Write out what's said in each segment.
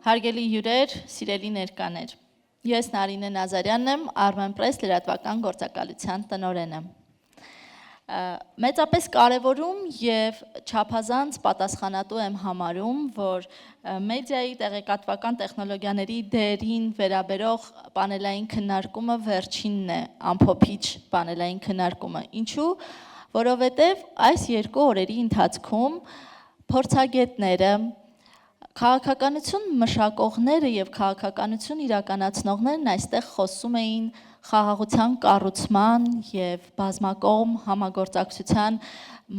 Հարգելի հյուրեր, սիրելի ներկաներ, ես Narine Nazaryanն եմ, Armen Press լրատվական գործակալության տնօրենը։ Մեծապես կարևորում եւ չափազանց պատասխանատու եմ համարում, որ մեդիայի տեղեկատվական տեխնոլոգիաների դերին վերաբերող պանելային քննարկումը վերջինն է, ամփոփիչ պանելային քննարկումը։ Ինչու՞, որովհետեւ այս երկու օրերի ընթացքում փորձագետները, քաղաքականություն մշակողները եւ քաղաքականություն իրականացնողներն այստեղ խոսում էին խաղաղության կառուցման եւ բազմակողմ համագործակցության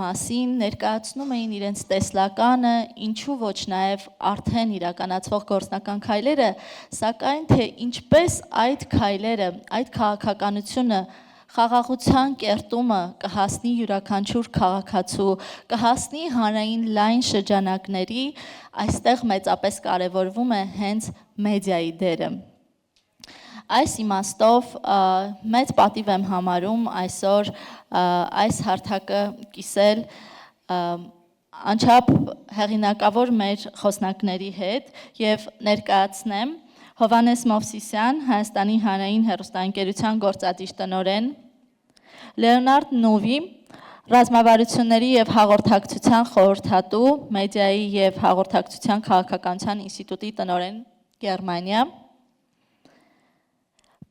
մասին, ներկայացնում էին իրենց տեսլականը, ինչու ոչ նաեւ արդեն իրականացվող գործնական քայլերը, սակայն թե ինչպես այդ քայլերը, այդ քաղաքականությունը խաղաղության կերտումը կհասնի յուրաքանչյուր քաղաքացու, կհասնի հանրային լայն շրջանակների, այստեղ մեծապես կարևորվում է հենց մեդիայի դերը։ Այս իմաստով մեծ պատիվ եմ համարում այսօր այս հարթակը կիսել անչափ հեղինակավոր մեր խոսնակների հետ եւ ներկայացնեմ Hovhannes Movsisyan, Հայաստանի հանրային հեռուստաընկերության գործադիր տնօրեն, Leonard Novy, ռազմավարությունների եւ հաղորդակցության խորհրդատու, մեդիայի եւ հաղորդակցության քաղաքականության ինստիտուտի տնօրեն, Գերմանիա,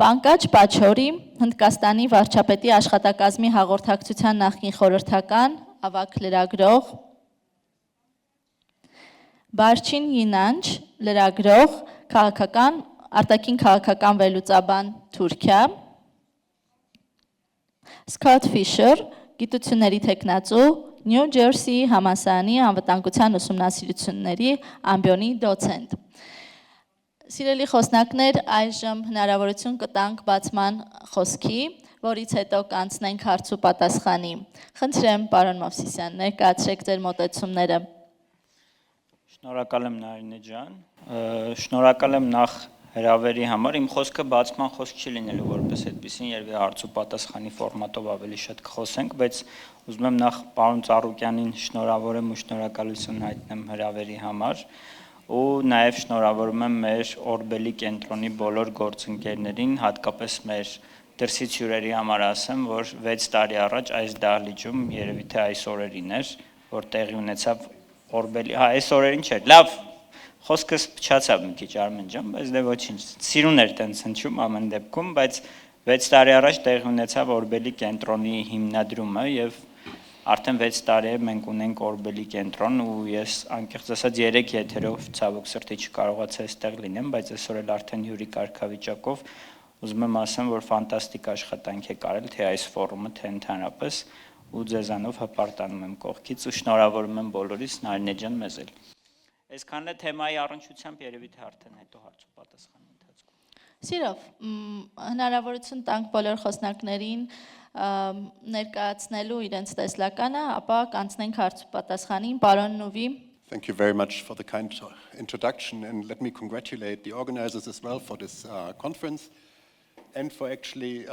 Pankaj Pachauri, Հնդկաստանի վարչապետի աշխատակազմի հաղորդակցության նախկին խորհրդական, ավագ լրագրող, Barçın Yinanç, լրագրող, քաղաքական, արտաքին քաղաքական վերլուծաբան Թուրքիա, Scott Fisher, գիտությունների տեխնացու, New Jersey համալսարանի անվտանգության ուսումնասիրությունների ամբիոնի դոցենտ։ Սիրելի խոսնակներ, այժմ հնարավորություն կտանք բացման խոսքի, որից հետո կանցնենք հարց ու պատասխանի։ Խնդրեմ, պարոն Movsisyan, ներկայացրեք ձեր մոտեցումները։ Շնորհակալ եմ Narine ջան, շնորհակալ եմ նախ հրավերի համար, իմ խոսքը բացման խոսք չի լինելու որպես այդպեսին, երբ հարց ու պատասխանի ֆորմատով ավելի շատ կխոսենք, բայց ուզում եմ նախ պարոն Ծառուկյանին շնորհավորեմ ու շնորհակալություն հայտնեմ հրավերի համար ու նաև շնորհավորում եմ մեր Orbeli կենտրոնի բոլոր գործընկերներին, հատկապես մեր դրսից հյուրերի համար ասեմ, որ 6 տարի առաջ այս դահլիճում երևի թե այս օրերին էր, որ տեղի ունեցավ Orbeli, այս օրերին չէր, լավ, խոսքս փչացավ մի քիչ Արմեն ջան, բայց դե ոչինչ, սիրուն էր տենց հնչում ամեն դեպքում, բայց 6 տարի առաջ տեղի ունեցավ Orbeli կենտրոնի հիմնադրումը եւ արդեն 6 տարի է մենք ունենք Orbeli կենտրոն ու ես անկեղծ ասած 3 եթերով ցավոք սրտի չկարողացա այստեղ լինեմ, բայց այսօր էլ արդեն հյուրի կարգավիճակով ուզում եմ ասեմ, որ ֆանտաստիկ աշխատանք է կարել թե այս ֆորումը, թե ընդհանրապես ու ձեզանով հպարտանում եմ կողքից ու շնորհավորում եմ բոլորիս Narine ջան մեզ էլ։ Այսքանն է թեմայի առնչությամբ երևի թե արդեն հետո հարց ու պատասխանի ընթացքում։ Սիրով, հնարավորություն տանք բոլոր խոսնակներին ներկայացնելու իրենց տեսլականը, ապա կանցնենք հարց ու պատասխանին, պարոն Novy։ Thank you very much for the kind introduction and let me congratulate the organizers as well for this conference and for actually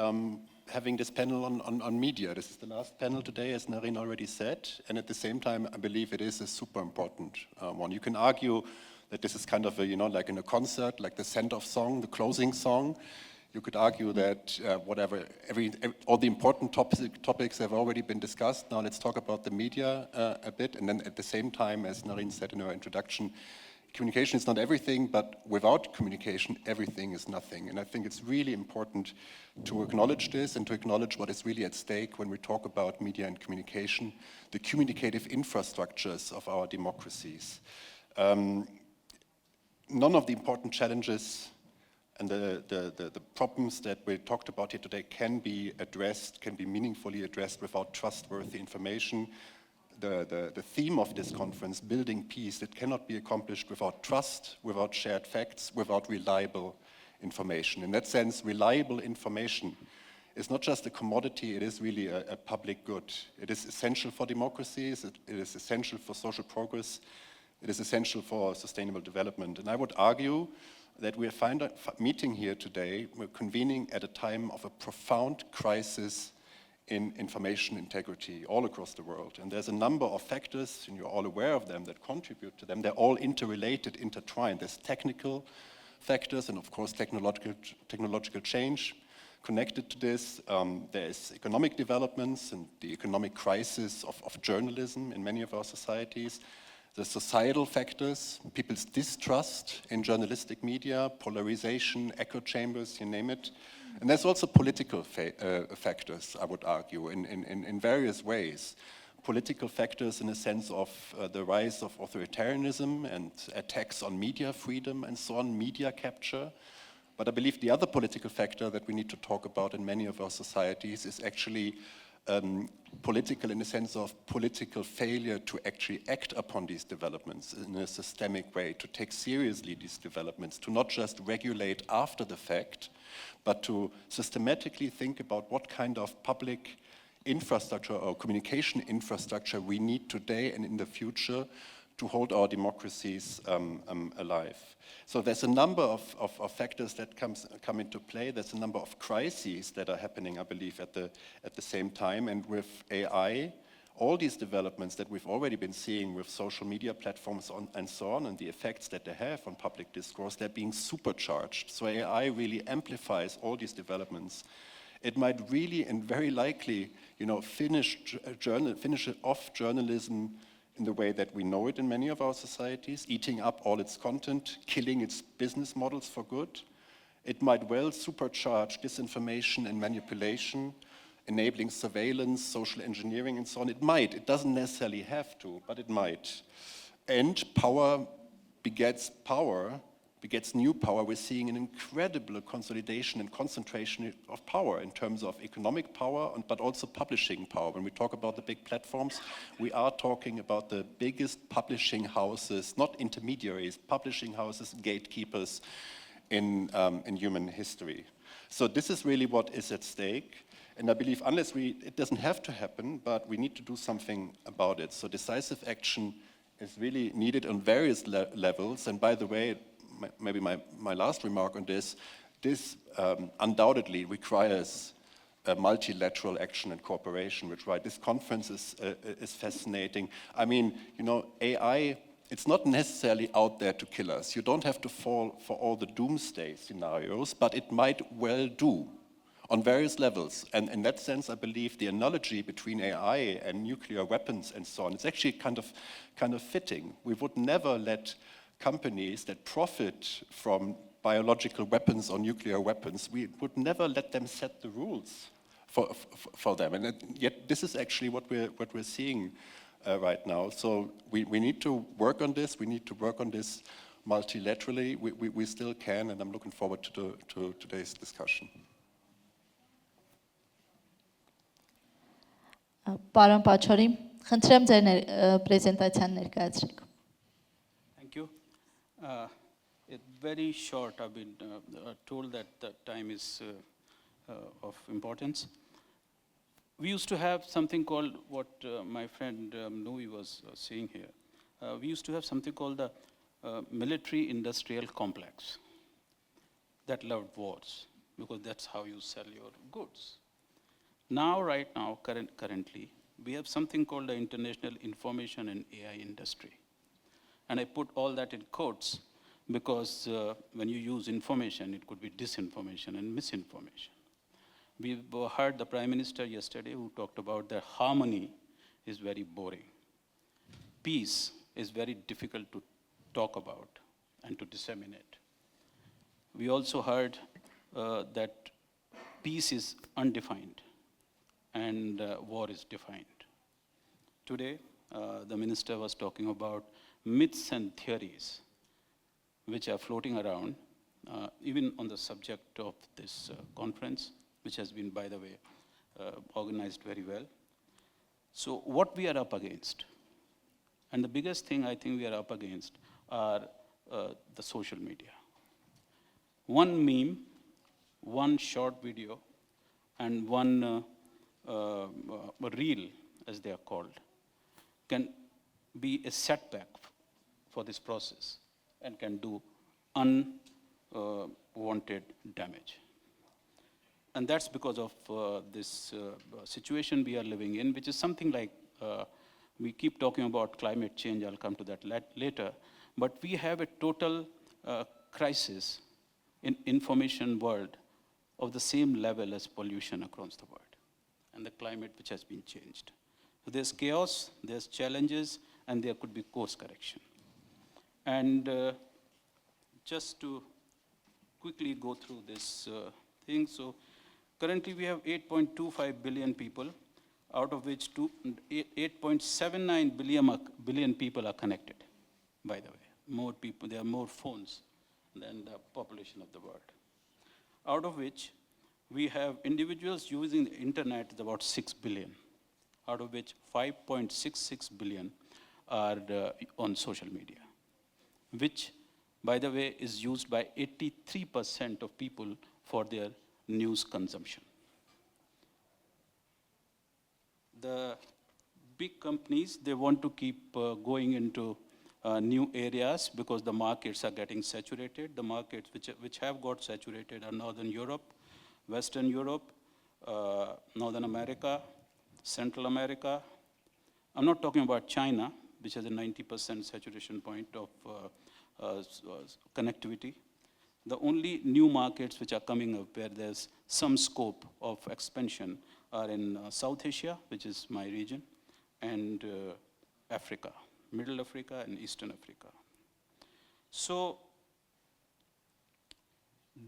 having this panel on media. This is the last panel today, as Narine already said, and at the same time, I believe it is a super important one. You can argue that this is kind of a, like in a concert, like the send-off song, the closing song. You could argue that all the important topics have already been discussed. Now let's talk about the media a bit, and then at the same time, as Narine said in her introduction, communication is not everything, but without communication, everything is nothing. And I think it's really important to acknowledge this and to acknowledge what is really at stake when we talk about media and communication, the communicative infrastructures of our democracies. None of the important challenges and the problems that we talked about here today can be addressed, can be meaningfully addressed without trustworthy information. The theme of this conference, building peace, it cannot be accomplished without trust, without shared facts, without reliable information. In that sense, reliable information is not just a commodity, it is really a public good. It is essential for democracies, it is essential for social progress, it is essential for sustainable development. And I would argue that we are meeting here today, we're convening at a time of a profound crisis in information integrity all across the world. And there's a number of factors, and you're all aware of them, that contribute to them. They're all interrelated, intertwined. There's technical factors and, of course, technological change connected to this. There's economic developments and the economic crisis of journalism in many of our societies. The societal factors, people's distrust in journalistic media, polarization, echo chambers, you name it. And there's also political factors, I would argue, in various ways. Political factors in the sense of the rise of authoritarianism and attacks on media freedom and so on, media capture. But I believe the other political factor that we need to talk about in many of our societies is actually political in the sense of political failure to actually act upon these developments in a systemic way, to take seriously these developments, to not just regulate after the fact, but to systematically think about what kind of public infrastructure or communication infrastructure we need today and in the future to hold our democracies alive. So there's a number of factors that come into play. There's a number of crises that are happening, I believe, at the same time. And with AI, all these developments that we've already been seeing with social media platforms and so on, and the effects that they have on public discourse, they're being supercharged. So AI really amplifies all these developments. It might really and very likely, finish off journalism in the way that we know it in many of our societies, eating up all its content, killing its business models for good. It might well supercharge disinformation and manipulation, enabling surveillance, social engineering, and so on. It might. It doesn't necessarily have to, but it might. And power begets new power. We're seeing an incredible consolidation and concentration of power in terms of economic power, but also publishing power. When we talk about the big platforms, we are talking about the biggest publishing houses, not intermediaries, publishing houses, gatekeepers in human history. So this is really what is at stake. And I believe it doesn't have to happen, but we need to do something about it. So decisive action is really needed on various levels. And by the way, maybe my last remark on this undoubtedly requires a multilateral action and cooperation, which this conference is fascinating. I mean, AI, it's not necessarily out there to kill us. You don't have to fall for all the doomsday scenarios, but it might well do on various levels. And in that sense, I believe the analogy between AI and nuclear weapons and so on is actually kind of fitting. We would never let companies that profit from biological weapons or nuclear weapons, we would never let them set the rules for them. And yet this is actually what we're seeing right now. So we need to work on this. We need to work on this multilaterally. We still can, and I'm looking forward to today's discussion. Պարոն Pachauri, խնդրեմ ձեր պրեզենտացիան ներկայացրեք։ Thank you. It's very short. I've been told that the time is of importance. We used to have something called what my friend Novy was saying here. We used to have something called the military-industrial complex that loved wars because that's how you sell your goods. Right now, currently, we have something called the international information and AI industry. And I put all that in quotes because when you use information, it could be disinformation and misinformation. We heard the Prime Minister yesterday who talked about that harmony is very boring. Peace is very difficult to talk about and to disseminate. We also heard that peace is undefined and war is defined. Today, the minister was talking about myths and theories which are floating around, even on the subject of this conference, which has been, by the way, organized very well. So what we are up against, and the biggest thing I think we are up against are the social media. One meme, one short video, and one reel, as they are called, can be a setback for this process and can do unwanted damage. And that's because of this situation we are living in, which is something like, we keep talking about climate change, I'll come to that later, but we have a total crisis in information world of the same level as pollution across the world, and the climate which has been changed. So there's chaos, there's challenges, and there could be course correction. And just to quickly go through this thing, so currently we have 8.25 billion people, out of which 8.79 billion people are connected, by the way. More people, there are more phones than the population of the world. Out of which we have individuals using the internet is about 6 billion, out of which 5.66 billion are on social media, which, by the way, is used by 83% of people for their news consumption. The big companies, they want to keep going into new areas because the markets are getting saturated. The markets which have got saturated are Northern Europe, Western Europe, Northern America, Central America. I'm not talking about China, which has a 90% saturation point of connectivity. The only new markets which are coming up where there's some scope of expansion are in South Asia, which is my region, and Africa, Middle Africa and Eastern Africa. So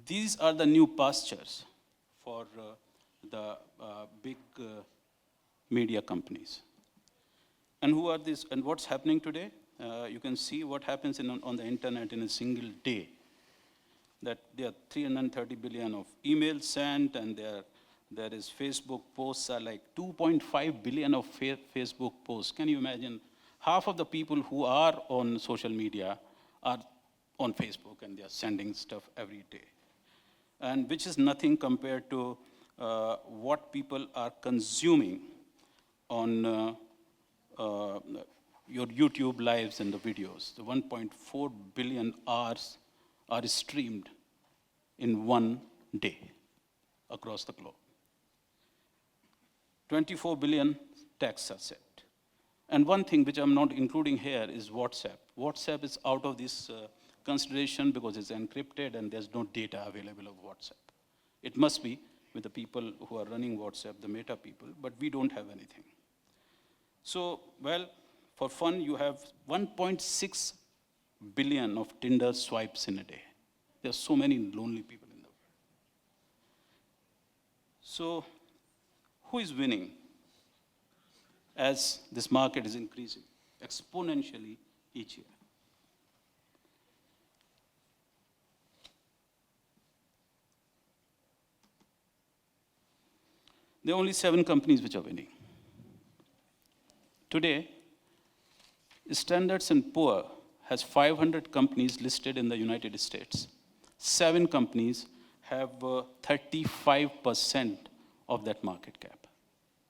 these are the new pastures for the big media companies. And who are these, and what's happening today? You can see what happens on the internet in a single day. That there are 330 billion of emails sent, and there is Facebook posts are like 2.5 billion of Facebook posts. Can you imagine? Half of the people who are on social media are on Facebook, and they are sending stuff every day. And which is nothing compared to what people are consuming on your YouTube lives and the videos. The 1.4 billion hours are streamed in one day across the globe. 24 billion texts are sent. And one thing which I'm not including here is WhatsApp. WhatsApp is out of this consideration because it's encrypted and there's no data available of WhatsApp. It must be with the people who are running WhatsApp, the Meta people, but we don't have anything. So, well, for fun, you have 1.6 billion of Tinder swipes in a day. There are so many lonely people in the world. So, who is winning as this market is increasing exponentially each year? There are only 7 companies which are winning. Today, Standard & Poor's has 500 companies listed in the United States. 7 companies have 35% of that market cap.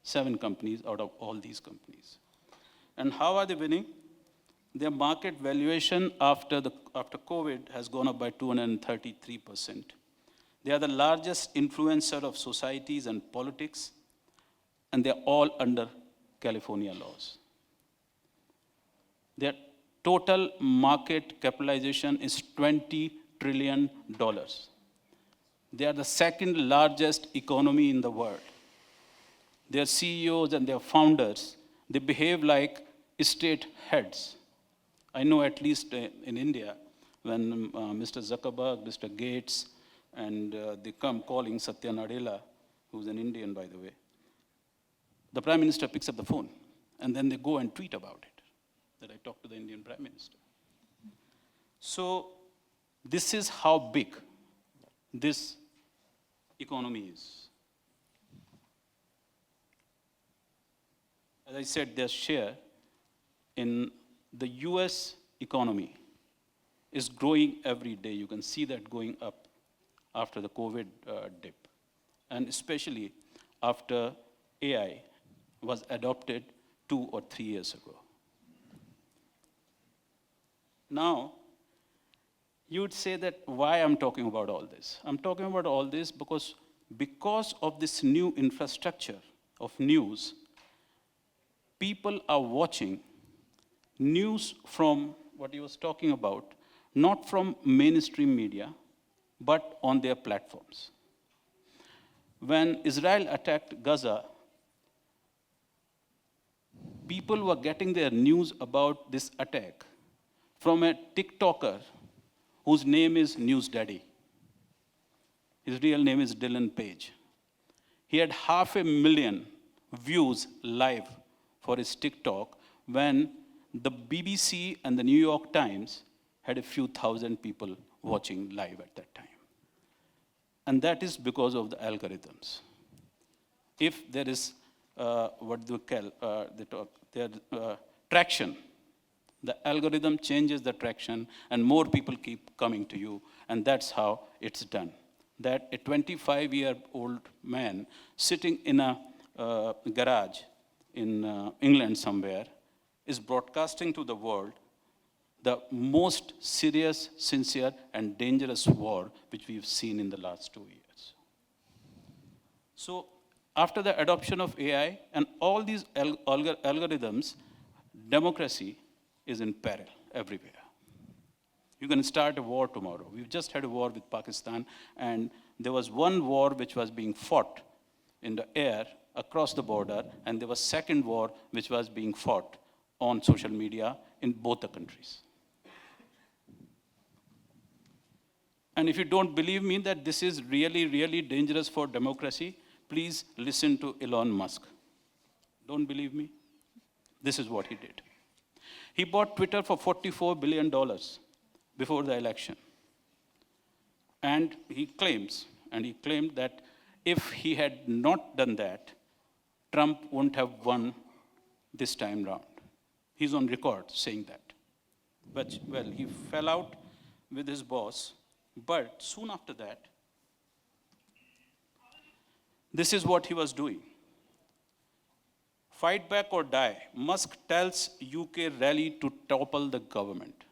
7 companies out of all these companies. And how are they winning? Their market valuation after COVID has gone up by 233%. They are the largest influencer of societies and politics, and they're all under California laws. Their total market capitalization is $20 trillion. They are the second largest economy in the world. Their CEOs and their founders, they behave like state heads. I know at least in India, when Mr. Zuckerberg, Mr. Gates, and they come calling Satya Nadella, who's an Indian, by the way, the Prime Minister picks up the phone, and then they go and tweet about it, that I talked to the Indian Prime Minister. So this is how big this economy is. As I said, their share in the US economy is growing every day. You can see that going up after the COVID dip, and especially after AI was adopted 2 or 3 years ago. Now, you would say that why I'm talking about all this? I'm talking about all this because because of this new infrastructure of news, people are watching news from what he was talking about, not from mainstream media, but on their platforms. When Israel attacked Gaza, people were getting their news about this attack from a TikToker whose name is News Daddy. His real name is Dylan Page. He had 500,000 views live for his TikTok when the BBC and the New York Times had a few thousand people watching live at that time. And that is because of the algorithms. If there is traction, the algorithm changes the traction and more people keep coming to you, and that's how it's done. That a 25-year-old man sitting in a garage in England somewhere is broadcasting to the world the most serious, sincere, and dangerous war which we've seen in the last 2 years. So after the adoption of AI and all these algorithms, democracy is in peril everywhere. You can start a war tomorrow. We've just had a war with Pakistan, and there was one war which was being fought in the air across the border, and there was second war which was being fought on social media in both the countries. And if you don't believe me that this is really, really dangerous for democracy, please listen to Elon Musk. Don't believe me? This is what he did. He bought Twitter for $44 billion before the election. And he claimed that if he had not done that, Trump wouldn't have won this time round. He's on record saying that. But, well, he fell out with his boss, but soon after that, this is what he was doing. Fight back or die. Musk tells UK rally to topple the government.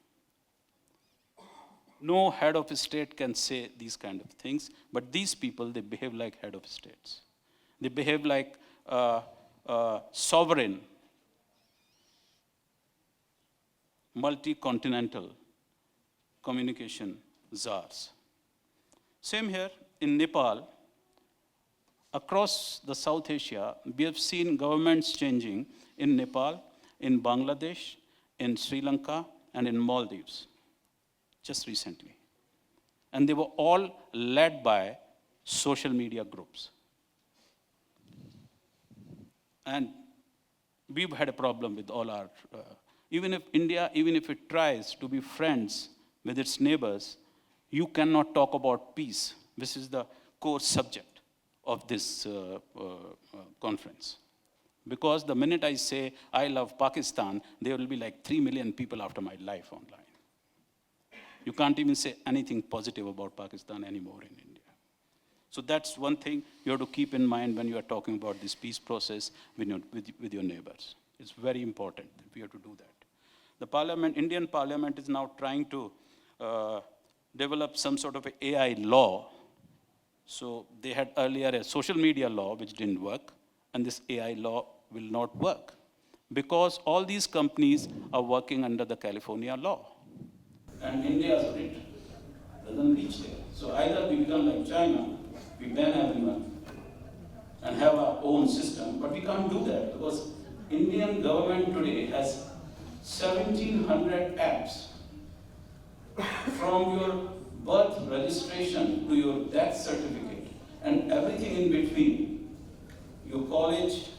No head of state can say these kind of things, but these people, they behave like head of states. They behave like sovereign, multi-continental communication czars. Same here in Nepal. Across the South Asia, we have seen governments changing in Nepal, in Bangladesh, in Sri Lanka, and in Maldives, just recently. And they were all led by social media groups. And we've had a problem with all our, even if India, even if it tries to be friends with its neighbors, you cannot talk about peace. This is the core subject of this conference. Because the minute I say, I love Pakistan, there will be like 3 million people after my life online. You can't even say anything positive about Pakistan anymore in India. So that's one thing you have to keep in mind when you are talking about this peace process with your neighbors. It's very important that we have to do that. The parliament, Indian parliament is now trying to develop some sort of an AI law. So they had earlier a social media law which didn't work, and this AI law will not work because all these companies are working under the California law. And India's rate doesn't reach there. So either we become like China, we ban everyone and have our own system, but we can't do that because Indian government today has 1,700 apps from your birth registration to your death certificate and everything in between, your college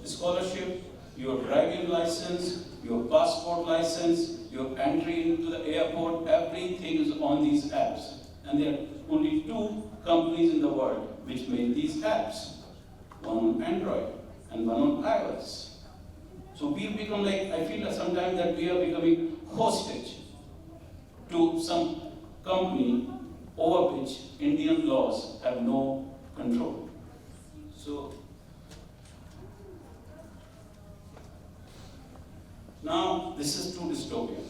scholarship, your driving license, your passport license, your entry into the airport, everything is on these apps. And there are only 2 companies in the world which make these apps, one on Android and one on iOS. So we've become like, I feel sometimes that we are becoming hostage to some company over which Indian laws have no control. So now this is too dystopian.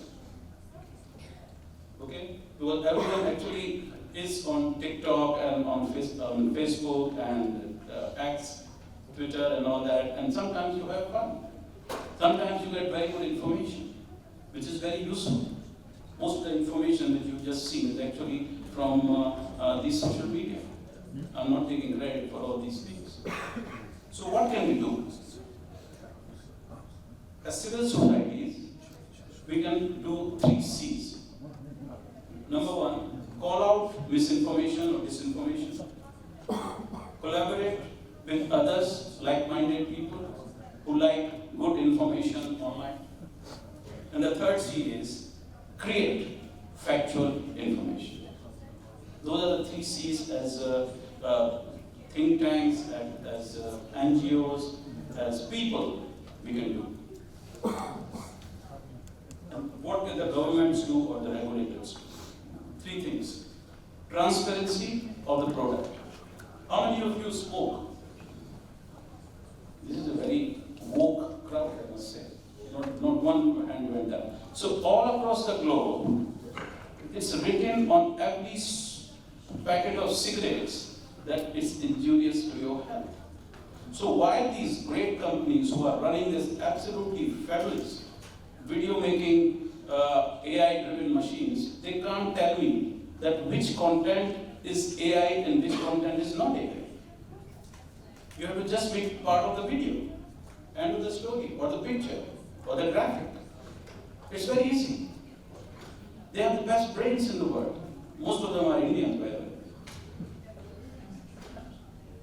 Okay? Because everyone actually is on TikTok and on Facebook and X, Twitter and all that, and sometimes you have fun. Sometimes you get very good information, which is very useful. Most of the information that you've just seen is actually from these social media. I'm not taking credit for all these things. So what can we do? As civil societies, we can do 3 C's. Number 1, call out misinformation or disinformation. Collaborate with others, like-minded people who like good information online. And the 3rd C is create factual information. Those are the 3 C's as think tanks, as NGOs, as people we can do. And what can the governments do or the regulators do? 3 things. Transparency of the product. How many of you spoke? This is a very woke crowd, I must say. Not one hand went up. So all across the globe, it's written on every packet of cigarettes that it's injurious to your health. So why these great companies who are running this absolutely fabulous video making AI-driven machines, they can't tell me that which content is AI and which content is not AI. You have to just make part of the video, end of the story, or the picture, or the graphic. It's very easy. They have the best brains in the world. Most of them are Indians, by the way.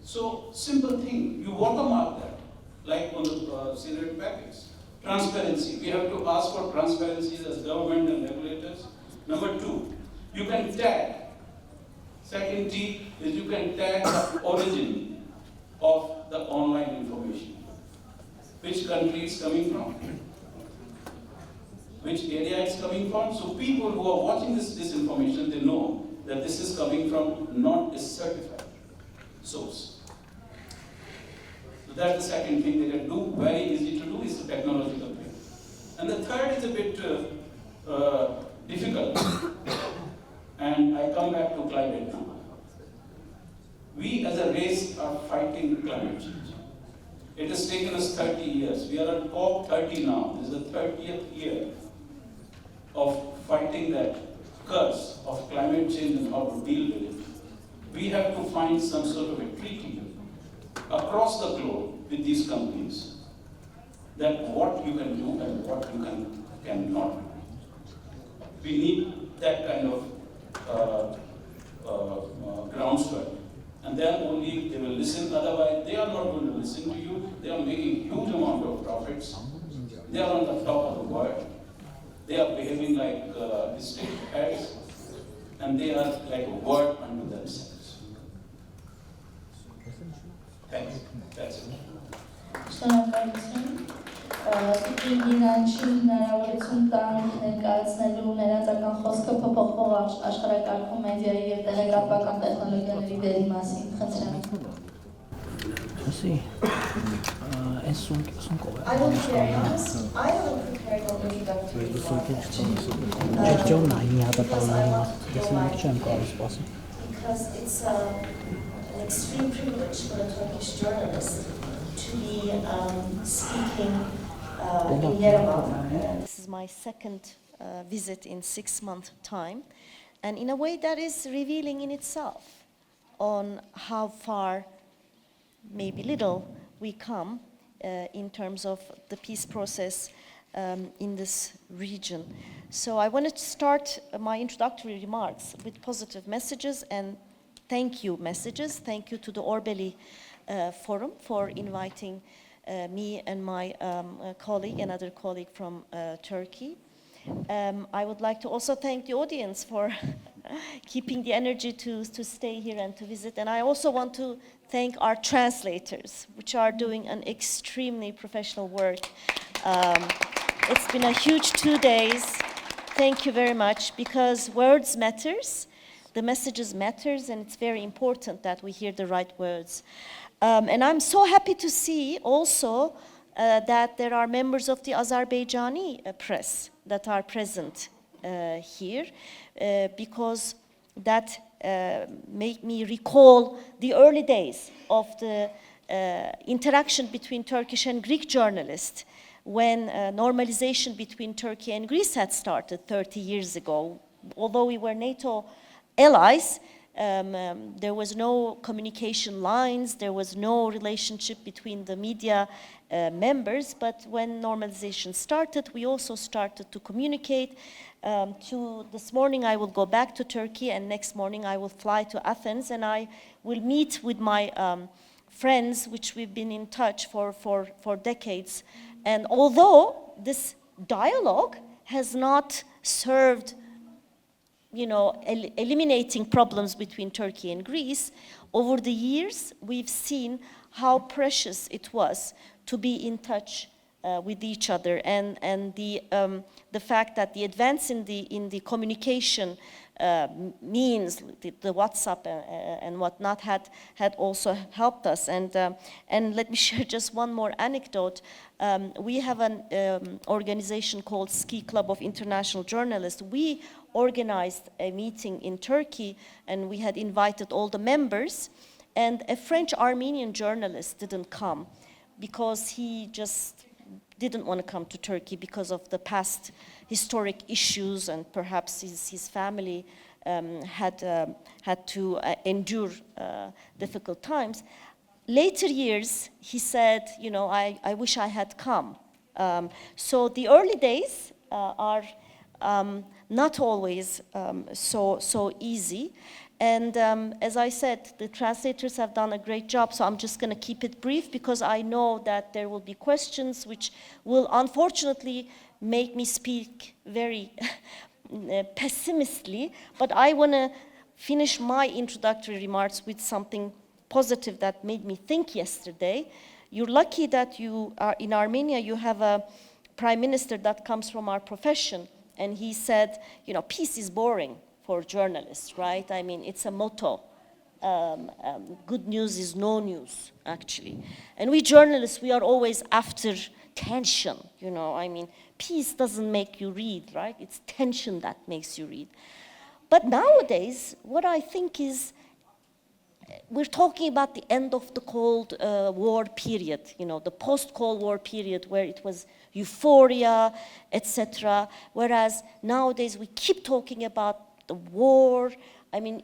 So, simple thing, you watermark that, like on the cigarette packets. Transparency, we have to ask for transparency as government and regulators. Number 2, you can tag. Second T is you can tag the origin of the online information. Which country it's coming from, which area it's coming from. So people who are watching this information, they know that this is coming from not a certified source. So that's the second thing they can do, very easy to do, is the technological thing. And the third is a bit difficult. And I come back to climate now. We as a race are fighting climate change. It has taken us 30 years. We are at COP 30 now. This is the 30th year of fighting that curse of climate change and how to deal with it. We have to find some sort of a treaty across the globe with these companies that what you can do and what you cannot do. We need that kind of groundswell. And then only they will listen, otherwise they are not going to listen to you. They are making huge amount of profits. They are on the top of the world. They are behaving like district heads, and they are like a word unto themselves. Thanks. That's it. Սուտին Yinançին հնարավորություն տանք ներկայացնելու ներածական խոսքը փոփոխվող աշխարհակարգում մեդիայի և տեղեկատվական տեխնոլոգիաների դերի մասին, խնդրեմ։ I will be very honest, I haven't prepared an introductory remark because it's an extreme privilege for a Turkish journalist to be speaking in Yerevan. This is my second visit in 6 months' time, and in a way that is revealing in itself on how far, maybe little, we come in terms of the peace process in this region. So I wanted to start my introductory remarks with positive messages and thank you messages. Thank you to the Orbeli Forum for inviting me and my colleague, another colleague from Turkey. I would like to also thank the audience for keeping the energy to stay here and to visit. And I also want to thank our translators, which are doing an extremely professional work. It's been a huge 2 days. Thank you very much, because words matters, the messages matters, and it's very important that we hear the right words. And I'm so happy to see also that there are members of the Azerbaijani press that are present here, because that make me recall the early days of the interaction between Turkish and Greek journalists when normalization between Turkey and Greece had started 30 years ago. Although we were NATO allies, there was no communication lines, there was no relationship between the media members, but when normalization started, we also started to communicate. This morning I will go back to Turkey, and next morning I will fly to Athens, and I will meet with my friends, which we've been in touch for decades. And although this dialogue has not served eliminating problems between Turkey and Greece, over the years, we've seen how precious it was to be in touch with each other, and the fact that the advance in the communication means, the WhatsApp and whatnot had also helped us. And let me share just one more anecdote. We have an organization called Ski Club of International Journalists. We organized a meeting in Turkey, and we had invited all the members, and a French Armenian journalist didn't come because he just didn't want to come to Turkey because of the past historic issues, and perhaps his family had to endure difficult times. Later years, he said, I wish I had come. So the early days are not always so easy. And as I said, the translators have done a great job, so I'm just going to keep it brief because I know that there will be questions which will unfortunately make me speak very pessimistically, but I want to finish my introductory remarks with something positive that made me think yesterday. You're lucky that you are in Armenia, you have a prime minister that comes from our profession, and he said, peace is boring for journalists, right? I mean, it's a motto. Good news is no news, actually. And we journalists, we are always after tension, I mean, peace doesn't make you read, right? It's tension that makes you read. But nowadays, what I think is, we're talking about the end of the Cold War period, the post-Cold War period where it was euphoria, etc. Whereas nowadays we keep talking about the war. I mean,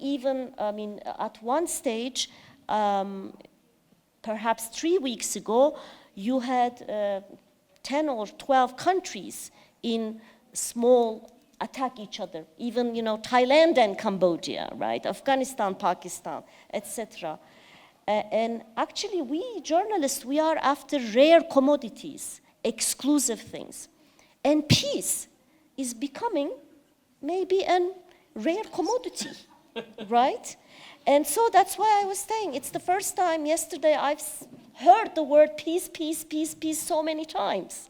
at one stage, perhaps 3 weeks ago, you had 10 or 12 countries in small attack each other, even Thailand and Cambodia, right? Afghanistan, Pakistan, etc. And actually, we journalists, we are after rare commodities, exclusive things, and peace is becoming maybe a rare commodity, right? And so that's why I was saying it's the first time yesterday I've heard the word peace, peace, peace, peace so many times.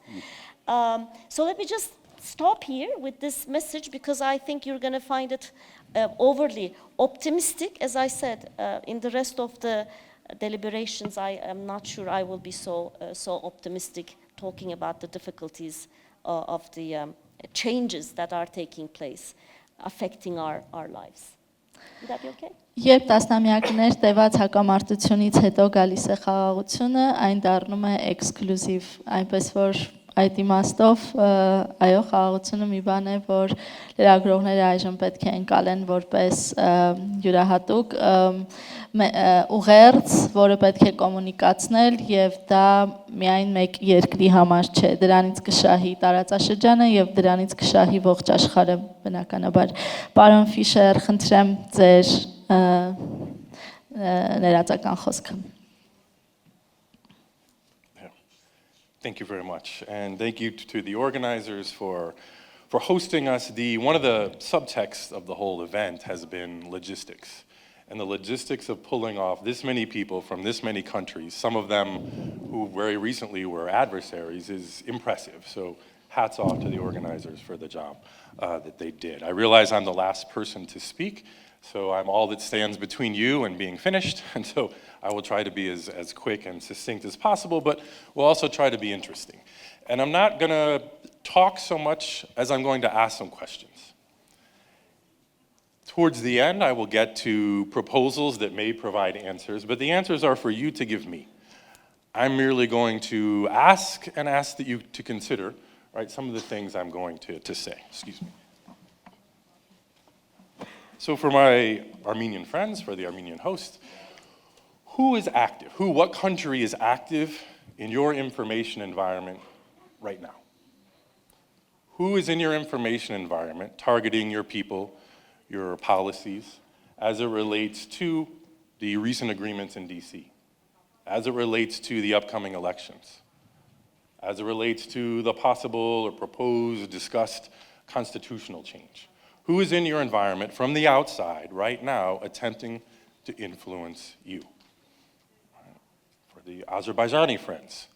So let me just stop here with this message because I think you're going to find it overly optimistic. As I said, in the rest of the deliberations, I am not sure I will be so optimistic talking about the difficulties of the changes that are taking place, affecting our lives. Would that be okay? Երբ տասնամյակներ տևած հակամարտությունից հետո գալիս է խաղաղությունը, այն դառնում է էքսկլյուզիվ, այնպես որ այդ իմաստով այո, խաղաղությունը մի բան է, որ լրագրողները այժմ պետք է ընկալեն որպես յուրահատուկ ուղերձ, որը պետք է կոմունիկացնել, եւ դա միայն մեկ երկրի համար չէ, դրանից կշահի տարածաշրջանը եւ դրանից կշահի ողջ աշխարհը բնականաբար։ Պարոն Ֆիշեր, խնդրեմ ձեր ներածական խոսքը։ Thank you very much, and thank you to the organizers for hosting us. One of the subtexts of the whole event has been logistics, and the logistics of pulling off this many people from this many countries, some of them who very recently were adversaries, is impressive. So hats off to the organizers for the job that they did. I realize I'm the last person to speak, so I'm all that stands between you and being finished, and so I will try to be as quick and succinct as possible, but we'll also try to be interesting. And I'm not going to talk so much as I'm going to ask some questions. Towards the end, I will get to proposals that may provide answers, but the answers are for you to give me. I'm merely going to ask that you to consider, right, some of the things I'm going to say. Excuse me. So for my Armenian friends, for the Armenian host, who is active? What country is active in your information environment right now? Who is in your information environment targeting your people, your policies, as it relates to the recent agreements in DC, as it relates to the upcoming elections, as it relates to the possible or proposed, discussed constitutional change? Who is in your environment from the outside right now attempting to influence you? For the Azerbaijani friends,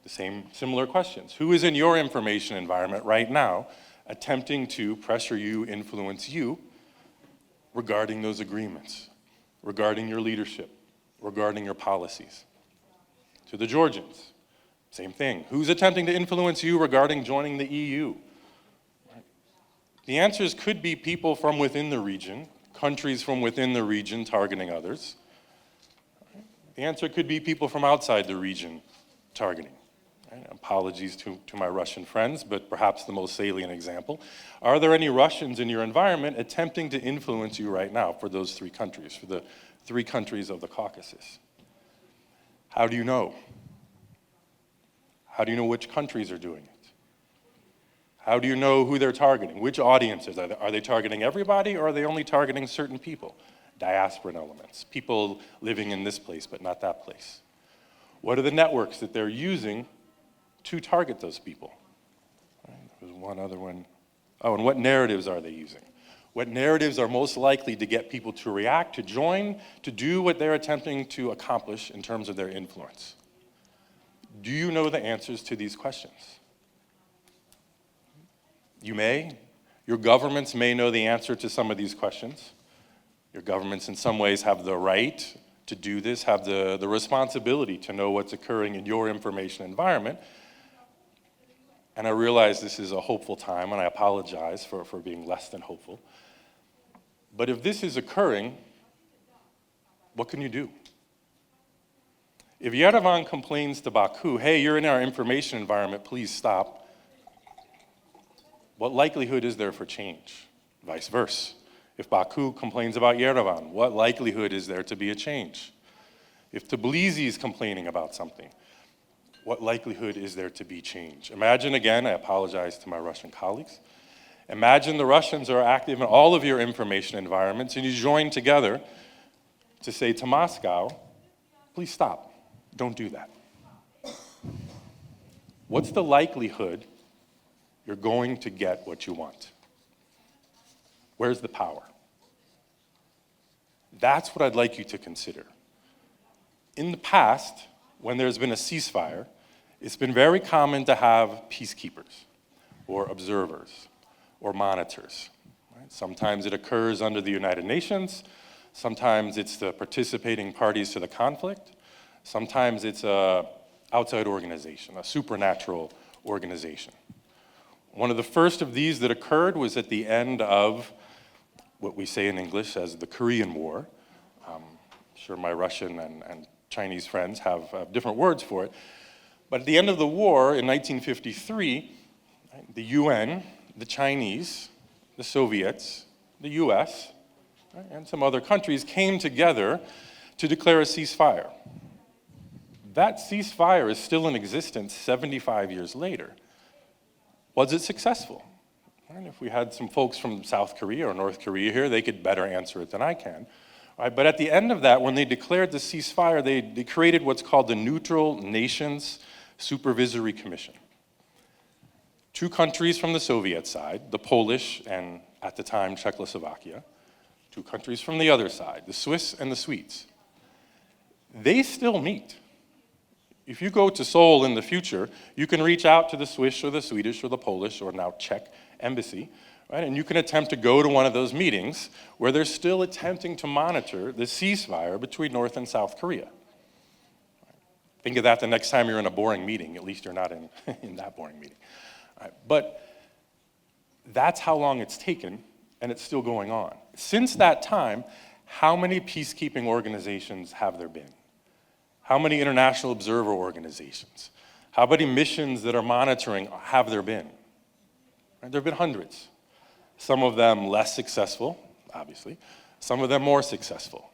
the similar questions. Who is in your information environment right now attempting to pressure you, influence you regarding those agreements, regarding your leadership, regarding your policies? To the Georgians, same thing. Who's attempting to influence you regarding joining the EU? The answers could be people from within the region, countries from within the region targeting others. The answer could be people from outside the region targeting. Apologies to my Russian friends, but perhaps the most salient example. Are there any Russians in your environment attempting to influence you right now for those three countries, for the three countries of the Caucasus? How do you know? How do you know which countries are doing it? How do you know who they're targeting? Which audiences? Are they targeting everybody, or are they only targeting certain people? Diasporan elements, people living in this place but not that place. What are the networks that they're using to target those people? There's one other one. Oh, and what narratives are they using? What narratives are most likely to get people to react, to join, to do what they're attempting to accomplish in terms of their influence? Do you know the answers to these questions? You may. Your governments may know the answer to some of these questions. Your governments in some ways have the right to do this, have the responsibility to know what's occurring in your information environment. And I realize this is a hopeful time, and I apologize for being less than hopeful. But if this is occurring, what can you do? If Yerevan complains to Baku, hey, you're in our information environment, please stop, what likelihood is there for change? Vice versa. If Baku complains about Yerevan, what likelihood is there to be a change? If Tbilisi is complaining about something, what likelihood is there to be change? Imagine again, I apologize to my Russian colleagues, imagine the Russians are active in all of your information environments and you join together to say to Moscow, please stop, don't do that. What's the likelihood you're going to get what you want? Where's the power? That's what I'd like you to consider. In the past, when there's been a ceasefire, it's been very common to have peacekeepers or observers or monitors. Right? Sometimes it occurs under the United Nations. Sometimes it's the participating parties to the conflict. Sometimes it's an outside organization, a supernatural organization. One of the first of these that occurred was at the end of what we say in English as the Korean War. I'm sure my Russian and Chinese friends have different words for it. But at the end of the war in 1953, the UN, the Chinese, the Soviets, the US, and some other countries came together to declare a ceasefire. That ceasefire is still in existence 75 years later. Was it successful? And if we had some folks from South Korea or North Korea here, they could better answer it than I can. Right? But at the end of that, when they declared the ceasefire, they created what's called the Neutral Nations Supervisory Commission. Two countries from the Soviet side, the Polish and at the time Czechoslovakia, two countries from the other side, the Swiss and the Swedes. They still meet. If you go to Seoul in the future, you can reach out to the Swiss or the Swedish or the Polish or now Czech embassy, right? And you can attempt to go to one of those meetings where they're still attempting to monitor the ceasefire between North and South Korea. Think of that the next time you're in a boring meeting. At least you're not in that boring meeting. Right? But that's how long it's taken and it's still going on. Since that time, how many peacekeeping organizations have there been? How many international observer organizations? How many missions that are monitoring have there been? There have been hundreds. Some of them less successful, obviously. Some of them more successful.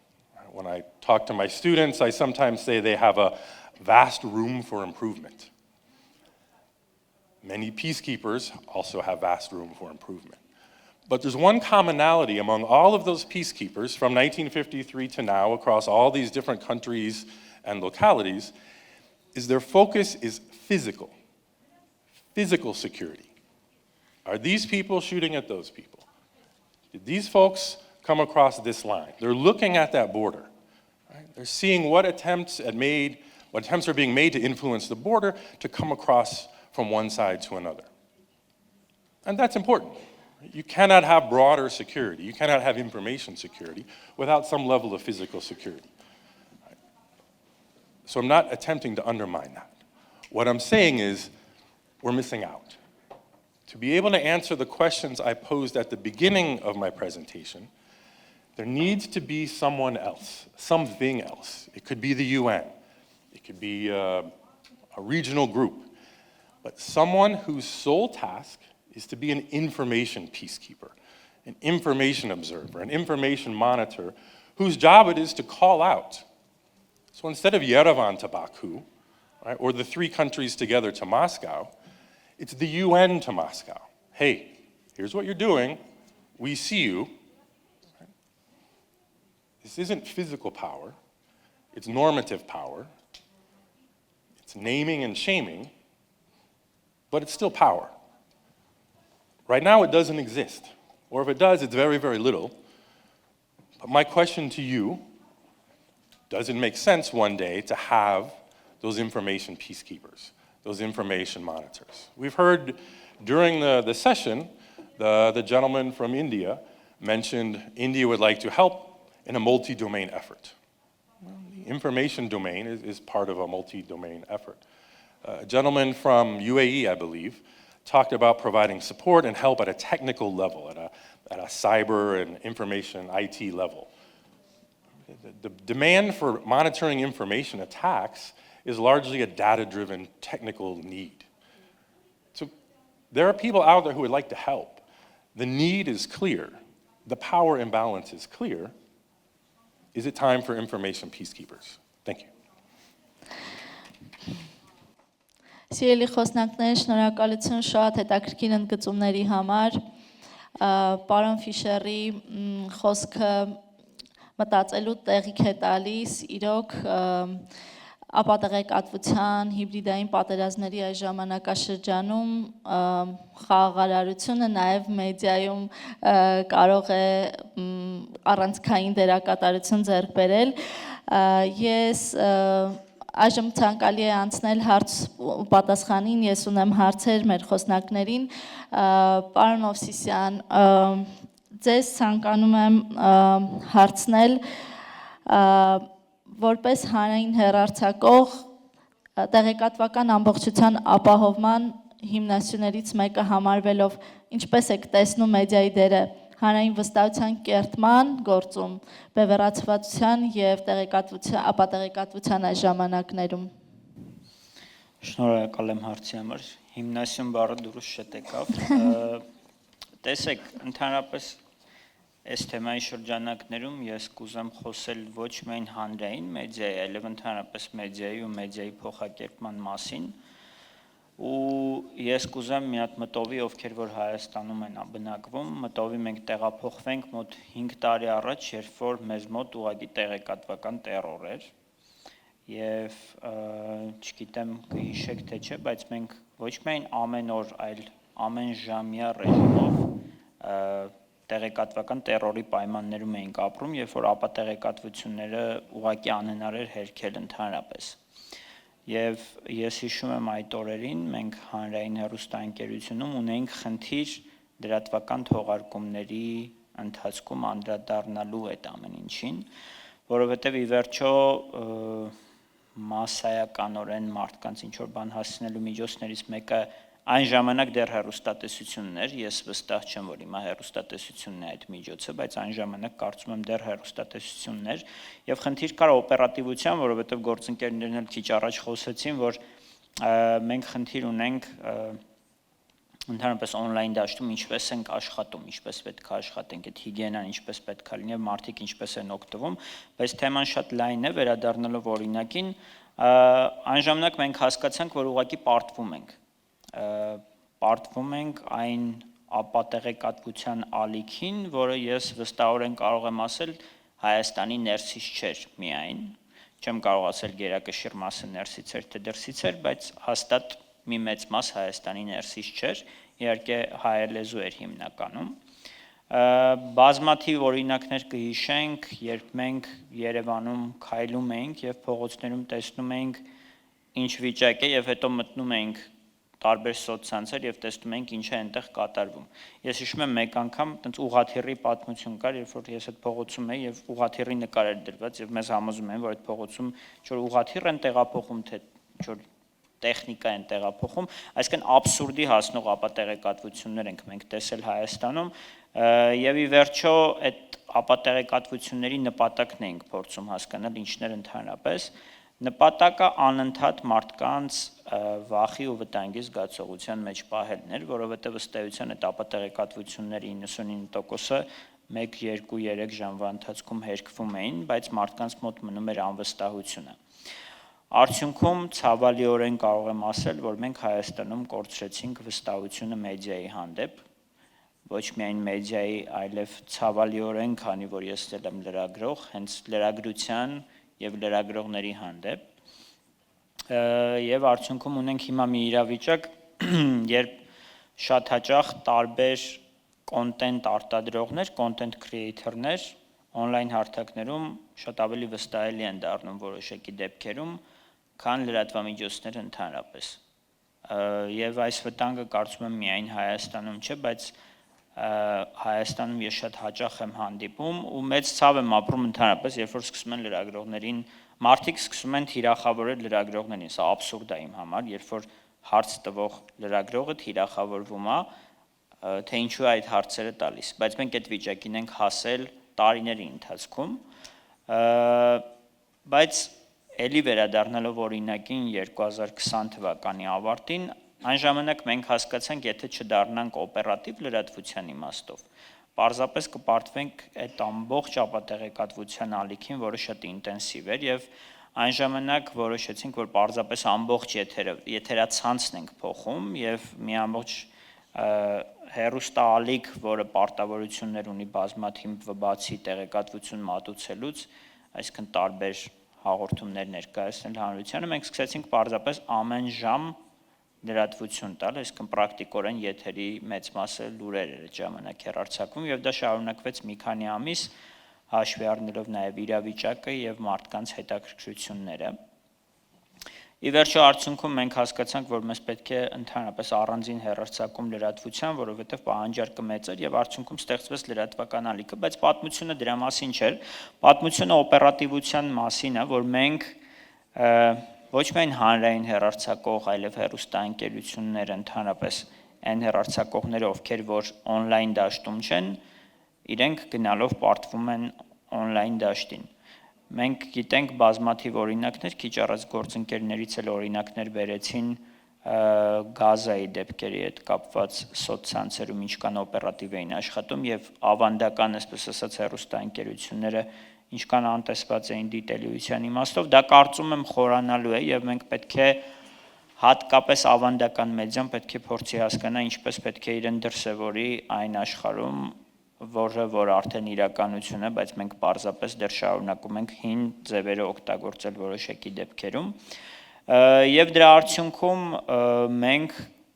When I talk to my students, I sometimes say they have a vast room for improvement. Many peacekeepers also have vast room for improvement. But there's one commonality among all of those peacekeepers from 1953 to now across all these different countries and localities, is their focus is physical security. Are these people shooting at those people? Did these folks come across this line? They're looking at that border. Right? They're seeing what attempts are being made to influence the border to come across from one side to another. And that's important. You cannot have broader security. You cannot have information security without some level of physical security. Right? So I'm not attempting to undermine that. What I'm saying is we're missing out. To be able to answer the questions I posed at the beginning of my presentation, there needs to be someone else, something else. It could be the UN. It could be a regional group. But someone whose sole task is to be an information peacekeeper, an information observer, an information monitor, whose job it is to call out. So instead of Yerevan to Baku, right, or the three countries together to Moscow, it's the UN to Moscow. Hey, here's what you're doing. We see you. Right? This isn't physical power. It's normative power. It's naming and shaming, but it's still power. Right now, it doesn't exist. Or if it does, it's very, very little. But my question to you, does it make sense one day to have those information peacekeepers, those information monitors? We've heard during the session, the gentleman from India mentioned India would like to help in a multi-domain effort. Well, the information domain is part of a multi-domain effort. A gentleman from UAE, I believe, talked about providing support and help at a technical level, at a cyber and information IT level. The demand for monitoring information attacks is largely a data-driven technical need. So there are people out there who would like to help. The need is clear. The power imbalance is clear. Is it time for information peacekeepers? Thank you. Սիրելի խոսնակներ, շնորհակալություն շատ հետաքրքիր ընդգծումների համար։ Պարոն Ֆիշերի խոսքը մտածելու տեղիք է տալիս, իրոք ապատեղեկատվության, հիբրիդային պատերազմների այս ժամանակաշրջանում խաղաղարարությունը նաև մեդիայում կարող է առանցքային դերակատարություն ձեռք բերել։ Ես այժմ ցանկալի է անցնել հարց ու պատասխանին, ես ունեմ հարցեր մեր խոսնակներին։ Պարոն Movsisyan, ձեզ ցանկանում եմ հարցնել որպես հանրային հեռարձակող տեղեկատվական ամբողջության ապահովման հիմնասյուներից մեկը համարվելով ինչպես եք տեսնում մեդիայի դերը հանրային վստահության կերտման գործում, բևեռացվածության և ապատեղեկատվության այս ժամանակներում։ Շնորհակալ եմ հարցի համար, հիմնասյուն բառը դուրս շետ եկավ։ Տեսեք, ընդհանրապես այս թեմայի շրջանակներում ես կուզեմ խոսել ոչ միայն հանրային մեդիայի, այլև ընդհանրապես մեդիայի ու մեդիայի փոխակերպման մասին, ու ես կուզեմ մի հատ մտովի, ովքեր որ Հայաստանում են բնակվում, մտովի մենք տեղափոխվենք մոտ 5 տարի առաջ, երբ որ մեզ մոտ ուղղակի տեղեկատվական տերոր էր, եւ չգիտեմ կհիշեք թե չէ, բայց մենք ոչ միայն ամեն օր, այլ ամեն ժամյա ռեժիմով տեղեկատվական տերորի պայմաններում էինք ապրում, երբ որ ապատեղեկատվությունները ուղղակի անհնար էր հերքել ընդհանրապես։ Եվ ես հիշում եմ այդ օրերին մենք հանրային հեռուստաընկերությունում ունեինք խնդիր լրատվական թողարկումների ընթացքում անդրադառնալու այդ ամեն ինչին, որովհետև ի վերջո մասսայականորեն մարդկանց ինչ որ բան հասցնելու միջոցներից մեկը այն ժամանակ դեռ հեռուստատեսությունն էր, ես վստահ չեմ, որ հիմա հեռուստատեսությունն է այդ միջոցը, բայց այն ժամանակ կարծում եմ դեռ հեռուստատեսությունն էր, եւ խնդիր կար օպերատիվության, որովհետեւ գործընկերներն էլ քիչ առաջ խոսեցին, որ մենք խնդիր ունենք ընդհանրապես on-line դաշտում ինչպես ենք աշխատում, ինչպես պետք է աշխատենք, այդ հիգիենան ինչպես պետք է լինի, մարդիկ ինչպես են օգտվում, բայց թեման շատ լայն է, վերադառնալով օրինակին, այն ժամանակ մենք հասկացանք, որ ուղղակի պարտվում ենք այն ապատեղեկատվության ալիքին, որը ես վստահորեն կարող եմ ասել Հայաստանի ներսից չէր միայն, չեմ կարող ասել գերակշիռ մասը ներսից էր թե դրսից էր, բայց հաստատ մի մեծ մաս Հայաստանի ներսից չէր, իհարկե հայերլեզու էր հիմնականում։ Բազմաթիվ օրինակներ կհիշենք, երբ մենք Երևանում քայլում էինք եւ փողոցներում տեսնում էինք ինչ վիճակ է եւ հետո մտնում էինք տարբեր սոցցանցեր եւ տեսնում էինք ինչ է այնտեղ կատարվում։ Ես հիշում եմ մեկ անգամ տենց ուղաթիռի պատմություն կար, երբ որ ես այդ փողոցում էի եւ ուղաթիռի նկար էր դրված եւ մեզ համոզում են, որ այդ փողոցում ինչ-որ ուղաթիռ են տեղափոխում, թե ինչ-որ տեխնիկա են տեղափոխում, այսինքն աբսուրդի հասնող ապատեղեկատվություններ ենք մենք տեսել Հայաստանում եւ ի վերջո այդ ապատեղեկատվությունների նպատակն ենք փորձում հասկանալ ինչներ ընդհանրապես նպատակը անընդհատ մարդկանց վախի ու վտանգի զգացողության մեջ պահելն էր, որովհետեւ ըստ էության այդ ապատեղեկատվությունների 99%-ը 1, 2, 3 ժամվա ընթացքում հերկվում էին, բայց մարդկանց մոտ մնում էր անվստահությունը։ Արդյունքում ցավալիորեն կարող եմ ասել, որ մենք Հայաստանում կորցրեցինք վստահությունը մեդիայի հանդեպ, ոչ միայն մեդիայի, այլև ցավալիորեն, քանի որ ես ել եմ լրագրող, հենց լրագրության եւ լրագրողների հանդեպ, եւ արդյունքում ունենք հիմա մի իրավիճակ, երբ շատ հաճախ տարբեր կոնտենտ արտադրողներ, կոնտենտ քրեեյթորներ on-line հարթակներում շատ ավելի վստահելի են դառնում որոշակի դեպքերում, քան լրատվամիջոցները ընդհանրապես։ Եվ այս վտանգը կարծում եմ միայն Հայաստանում չէ, բայց Հայաստանում ես շատ հաճախ եմ հանդիպում ու մեծ ցավ եմ ապրում ընդհանրապես, երբ որ սկսում են լրագրողներին, մարդիկ սկսում են թիրախավորել լրագրողներին, սա աբսուրդ է իմ համար, երբ որ հարց տվող լրագրողը թիրախավորվում է, թե ինչու է այդ հարցերը տալիս, բայց մենք այդ վիճակին ենք հասել տարիների ընթացքում, բայց էլի վերադառնալով օրինակին 2020 թվականի ավարտին, այն ժամանակ մենք հասկացանք, եթե չդառնանք օպերատիվ լրատվության իմաստով, պարզապես կպարտվենք այդ ամբողջ ապատեղեկատվության ալիքին, որը շատ ինտենսիվ էր եւ այն ժամանակ որոշեցինք, որ պարզապես ամբողջ եթերացանցն ենք փոխում եւ մի ամբողջ հերոստալիկ, որը պարտավորություններ ունի բազմաթիվ բացի տեղեկատվություն մատուցելուց, այսինքն տարբեր հաղորդումներ ներկայացնել հանրությանը, մենք սկսեցինք պարզապես ամեն ժամ լրատվություն տալ, այսինքն պրակտիկորեն եթերի մեծ մասը լուրեր էր այդ ժամանակ հեռարձակվում եւ դա շարունակվեց մի քանի ամիս, հաշվի առնելով նաեւ իրավիճակը եւ մարդկանց հետաքրքրությունները։ Ի վերջո արդյունքում մենք հասկացանք, որ մեզ պետք է ընդհանրապես առանձին հեռարձակում լրատվության, որովհետև պահանջարկը մեծ էր եւ արդյունքում ստեղծվեց լրատվական ալիքը, բայց պատմությունը դրա մասին չէր։ Պատմությունը օպերատիվության մասին է, որ մենք ոչ միայն հանրային հեռարձակող, այլև հեռուստաընկերություններ ընդհանրապես այն հեռարձակողները, ովքեր որ on-line դաշտում չեն, իրենք գնալով պարտվում են on-line դաշտին։ Մենք գիտենք բազմաթիվ օրինակներ, քիչ առաջ գործընկերներից էլ օրինակներ բերեցին գազայի դեպքերի հետ կապված սոցցանցերում ինչքան օպերատիվ էին աշխատում եւ ավանդական, այսպես ասած, հեռուստաընկերությունները ինչքան անտեսված էին դիտելիության իմաստով, դա կարծում եմ խորանալու է եւ մենք պետք է հատկապես ավանդական մեդիան պետք է փորձի հասկանա ինչպես պետք է իրեն դրսևորի այն աշխարհում, որ արդեն իրականություն է, բայց մենք պարզապես դեռ շարունակում ենք հին ձևերը օգտագործել որոշակի դեպքերում եւ դրա արդյունքում մենք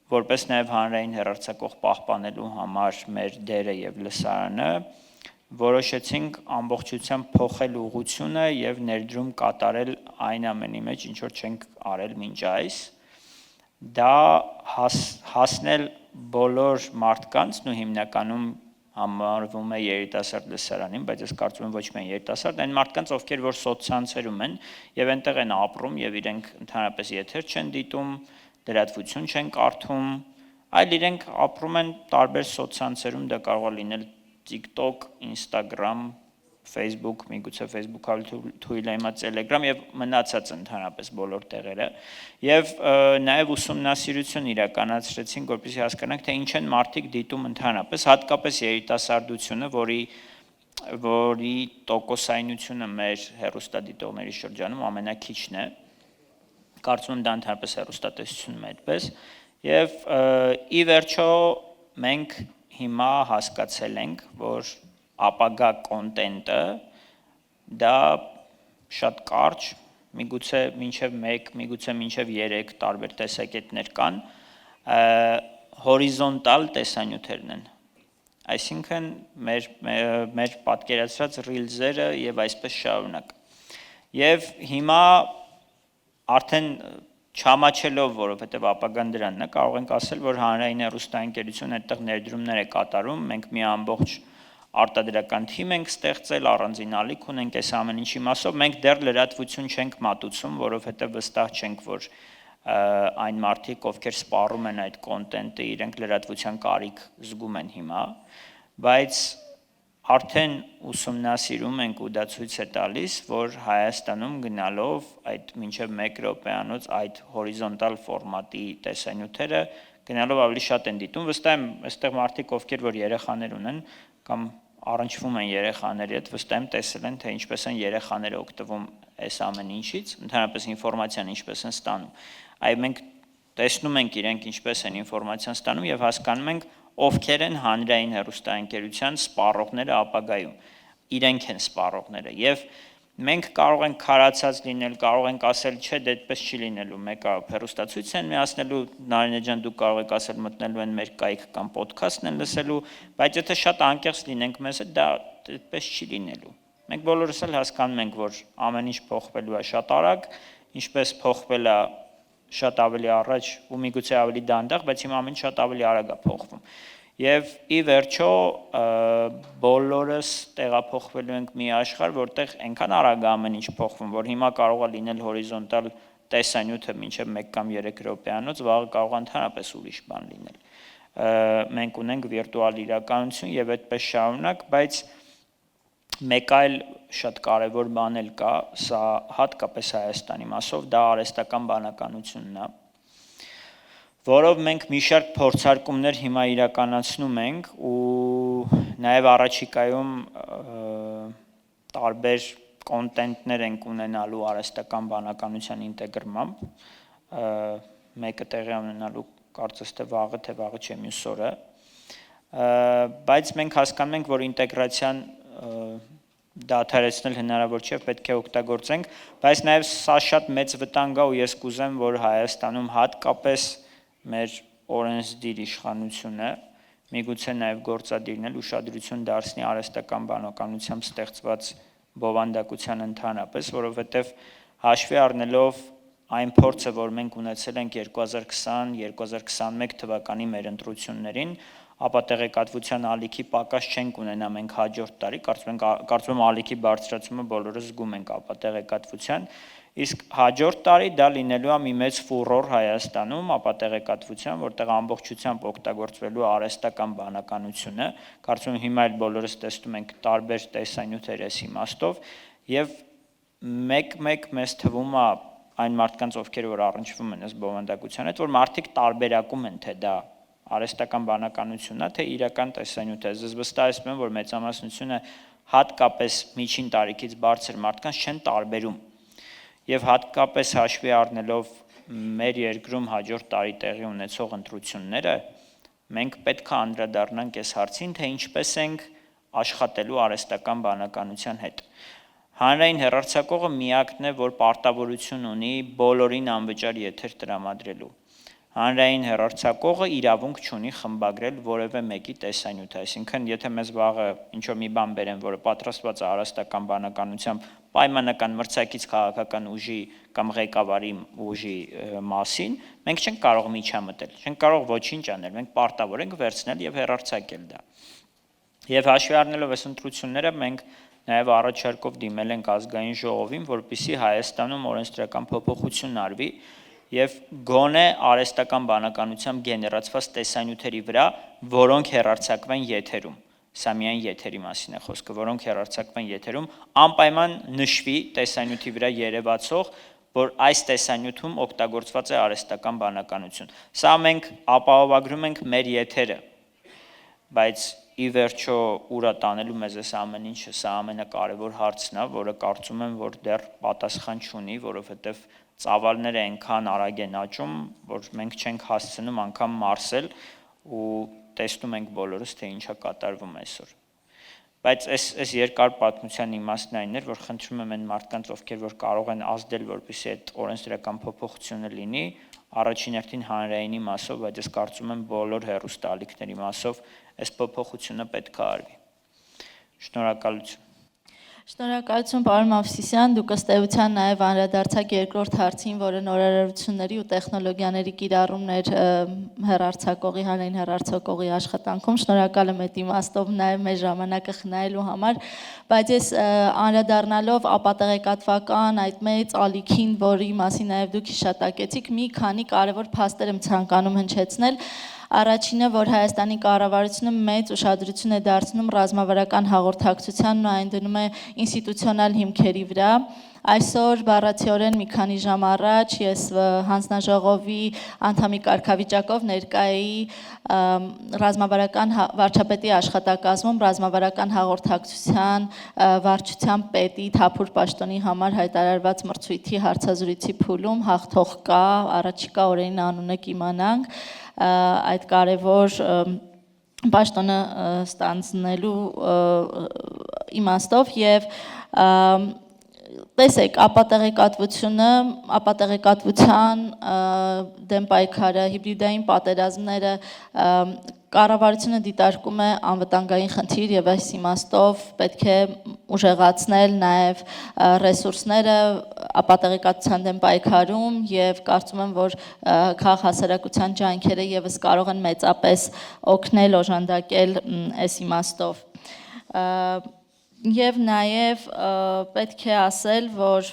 որպես նաեւ հանրային հեռարձակող պահպանելու համար մեր դերը եւ լսարանը որոշեցինք ամբողջությամբ փոխել ուղղությունը եւ ներդրում կատարել այն ամենի մեջ, ինչ որ չենք արել մինչ այս, դա հասնել բոլոր մարդկանց ու հիմնականում համարվում է երիտասարդ լսարանին, բայց ես կարծում եմ ոչ միայն երիտասարդ, այն մարդկանց, ովքեր որ սոցցանցերում են եւ այնտեղ են ապրում եւ իրենք ընդհանրապես եթեր չեն դիտում, լրատվություն չեն կարդում, այլ իրենք ապրում են տարբեր սոցցանցերում, դա կարող է լինել TikTok, Instagram, Facebook, միգուցե Facebook-ը թույլ է հիմա Telegram եւ մնացած ընդհանրապես բոլոր տեղերը եւ նաեւ ուսումնասիրություն իրականացրեցինք, որպեսզի հասկանանք, թե ինչ են մարդիկ դիտում ընդհանրապես, հատկապես երիտասարդությունը, որի տոկոսայնությունը մեր հեռուստադիտողների շրջանում ամենակիչն է, կարծում եմ դա ընդհանրապես հեռուստատեսությունում է այդպես եւ ի վերջո մենք հիմա հասկացել ենք, որ ապագա կոնտենտը դա շատ կարճ, միգուցե մինչև 1, միգուցե մինչև 3 տարբեր տեսակետներ կան, հորիզոնտալ տեսանյութերն են։ Այսինքն մեր պատկերացրած ռիլզերը եւ այսպես շարունակ։ Եվ հիմա արդեն չամաչելով, որովհետեւ ապագան դրանն է, կարող ենք ասել, որ հանրային հեռուստաընկերությունը այդտեղ ներդրումներ է կատարում, մենք մի ամբողջ արտադրական թիմ ենք ստեղծել, առանձին ալիք ունենք այս ամեն ինչի մասով, մենք դեռ լրատվություն չենք մատուցում, որովհետև վստահ չենք, որ այն մարդիկ, ովքեր սպառում են այդ կոնտենտը, իրենք լրատվության կարիք զգում են հիմա, բայց արդեն ուսումնասիրում ենք ու դա ցույց է տալիս, որ Հայաստանում գնալով այդ մինչև 1 րոպեանոց այդ հորիզոնտալ ֆորմատի տեսանյութերը գնալով ավելի շատ են դիտում, վստահ եմ, այստեղ մարդիկ, ովքեր որ երեխաներ ունեն, կամ առնչվում են երեխաների հետ, վստահ եմ տեսել են, թե ինչպես են երեխաները օգտվում այս ամեն ինչից, ընդհանրապես ինֆորմացիան ինչպես են ստանում։ Այ մենք տեսնում ենք իրենք ինչպես են ինֆորմացիան ստանում եւ հասկանում ենք ովքեր են հանրային հեռուստաընկերության սպառողները ապագայում։ Իրենք են սպառողները եւ մենք կարող ենք քարացած լինել, կարող ենք ասել, չէ, դա այդպես չի լինելու, մեկը հեռուստացույց են միացնելու, Նարինե ջան, դուք կարող եք ասել մտնելու են մեր կայք կամ ոդքասթն են լսելու, բայց եթե շատ անկեղծ լինենք մեզ հետ, դա այդպես չի լինելու։ Մենք բոլորս էլ հասկանում ենք, որ ամեն ինչ փոխվելու է շատ արագ, ինչպես փոխվել է շատ ավելի առաջ ու միգուցե ավելի դանդաղ, բայց հիմա ամեն ինչ շատ ավելի արագ է փոխվում։ Եվ ի վերջո բոլորս տեղափոխվելու ենք մի աշխարհ, որտեղ այնքան արագ ամեն ինչ փոխվում, որ հիմա կարող է լինել հորիզոնտալ տեսանյութը մինչև 1 կամ 3 րոպեանոց, վաղը կարող է ընդհանրապես ուրիշ բան լինել։ Մենք ունենք վիրտուալ իրականություն եւ այդպես շարունակ, բայց մեկ այլ շատ կարևոր բան էլ կա, սա հատկապես Հայաստանի մասով, դա արհեստական բանականությունն է, որով մենք մի շարք փորձարկումներ հիմա իրականացնում ենք ու նաև առաջիկայում տարբեր կոնտենտներ ենք ունենալու արհեստական բանականության ինտեգրմամբ, մեկը տեղի ունենալու կարծես թե վաղը չէ մյուս օրը, բայց մենք հասկանում ենք, որ ինտեգրացիան դադարեցնել հնարավոր չէ, պետք է օգտագործենք, բայց նաև սա շատ մեծ վտանգ է ու ես կուզեմ, որ Հայաստանում հատկապես մեր օրենսդիր իշխանությունը, միգուցե նաև գործադիրն էլ ուշադրություն դարձնի արհեստական բանականությամբ ստեղծված բովանդակության ընդհանրապես, որովհետև հաշվի առնելով այն փորձը, որ մենք ունեցել ենք 2020-2021 թվականի մեր ընտրություններին, ապա տեղեկատվության ալիքի պակաս չենք ունենա մենք հաջորդ տարի, կարծում եմ ալիքի բարձրացումը բոլորս զգում ենք ապա տեղեկատվության, իսկ հաջորդ տարի դա լինելու է մի մեծ ֆուրոր Հայաստանում ապա տեղեկատվության, որտեղ ամբողջությամբ օգտագործվելու արհեստական բանականությունը, կարծում եմ հիմա էլ բոլորս տեսնում ենք տարբեր տեսանյութեր այս իմաստով եւ մեկ մեզ թվում է այն մարդկանց, ովքեր որ առնչվում են այս բովանդակության հետ, որ մարդիկ տարբերակում են, թե դա արհեստական բանականությունն է, թե իրական տեսանյութ է։ Ես վստահեցնում եմ, որ մեծամասնությունը հատկապես միջին տարիքից բարձր մարդկանց չեն տարբերում։ Եվ հատկապես հաշվի առնելով մեր երկրում հաջորդ տարի տեղի ունեցող ընտրությունները, մենք պետք է անդրադառնանք այս հարցին, թե ինչպես ենք աշխատելու արհեստական բանականության հետ։ Հանրային հեռարձակողը միակն է, որ պարտավորություն ունի բոլորին անվճար եթեր տրամադրելու։ Հանրային հեռարձակողը իրավունք չունի խմբագրել որևէ մեկի տեսանյութ, այսինքն եթե մեզ վաղը ինչ-որ մի բան բերեն, որը պատրաստված է արհեստական բանականությամբ պայմանական մրցակից քաղաքական ուժի կամ ղեկավարի ուժի մասին, մենք չենք կարող միջամտել, չենք կարող ոչինչ անել, մենք պարտավոր ենք վերցնել եւ հեռարձակել դա։ Եվ հաշվի առնելով այս ընտրությունները մենք նաև առաջարկով դիմել ենք ազգային ժողովին, որպեսզի Հայաստանում օրենսդրական փոփոխություն արվի եւ գոնե արհեստական բանականությամբ գեներացված տեսանյութերի վրա, որոնք հեռարձակվեն եթերում։ Սա միայն եթերի մասին է խոսքը, որոնք հեռարձակվեն եթերում, անպայման նշվի տեսանյութի վրա երևացող, որ այս տեսանյութում օգտագործված է արհեստական բանականություն։ Սա մենք ապահովագրում ենք մեր եթերը, բայց ի վերջո ուրա տանելու մեզ այս ամեն ինչը, սա ամենակարևոր հարցն է, որը կարծում եմ, որ դեռ պատասխան չունի, որովհետև ծավալները այնքան արագ են աճում, որ մենք չենք հասցնում անգամ մարսել ու տեսնում ենք բոլորս, թե ինչա կատարվում այսօր։ Բայց այս երկար պատմության իմաստն այն էր, որ խնդրում եմ այն մարդկանց, ովքեր որ կարող են ազդել, որպեսզի այդ օրենսդրական փոփոխությունը լինի, առաջին հերթին հանրայինի մասով, բայց ես կարծում եմ բոլոր հեռուստաալիքների մասով այս փոփոխությունը պետք է արվի։ Շնորհակալություն։ Շնորհակալություն, պարոն Movsisyan, դուք ըստ էության նաև անդրադարձաք երկրորդ հարցին, որը նորարարությունների ու տեխնոլոգիաների կիրառումն էր հեռարձակողի, հանրային հեռարձակողի աշխատանքում։ Շնորհակալ եմ այդ իմաստով նաև մեր ժամանակը խնայելու համար, բայց ես անդրադառնալով ապատեղեկատվական այդ մեծ ալիքին, որի մասին նաև դուք հիշատակեցիք, մի քանի կարևոր փաստեր եմ ցանկանում հնչեցնել։ Առաջինը, որ Հայաստանի կառավարությունը մեծ ուշադրություն է դարձնում ռազմավարական հաղորդակցությանն ու այն դնում է ինստիտուցիոնալ հիմքերի վրա։ Այսօր բառացիորեն մի քանի ժամ առաջ ես հանձնաժողովի անդամի կարգավիճակով ներկա էի ռազմավարական վարչապետի աշխատակազմում ռազմավարական հաղորդակցության վարչության պետի Թափուր պաշտոնի համար հայտարարված մրցույթի հարցազրույցի փուլում հաղթող կա, առաջիկա օրերին անունը կիմանանք, այդ կարևոր պաշտոնը ստանձնելու իմաստով եւ տեսեք, ապատեղեկատվության դեմ պայքարը, հիբրիդային պատերազմները կառավարությունը դիտարկում է անվտանգային խնդիր եւ այս իմաստով պետք է ուժեղացնել նաեւ ռեսուրսները ապատեղեկատվության դեմ պայքարում եւ կարծում եմ, որ քաղաքահասարակության ջանքերը եւս կարող են մեծապես օգնել օժանդակել այս իմաստով։ Եվ նաև պետք է ասել, որ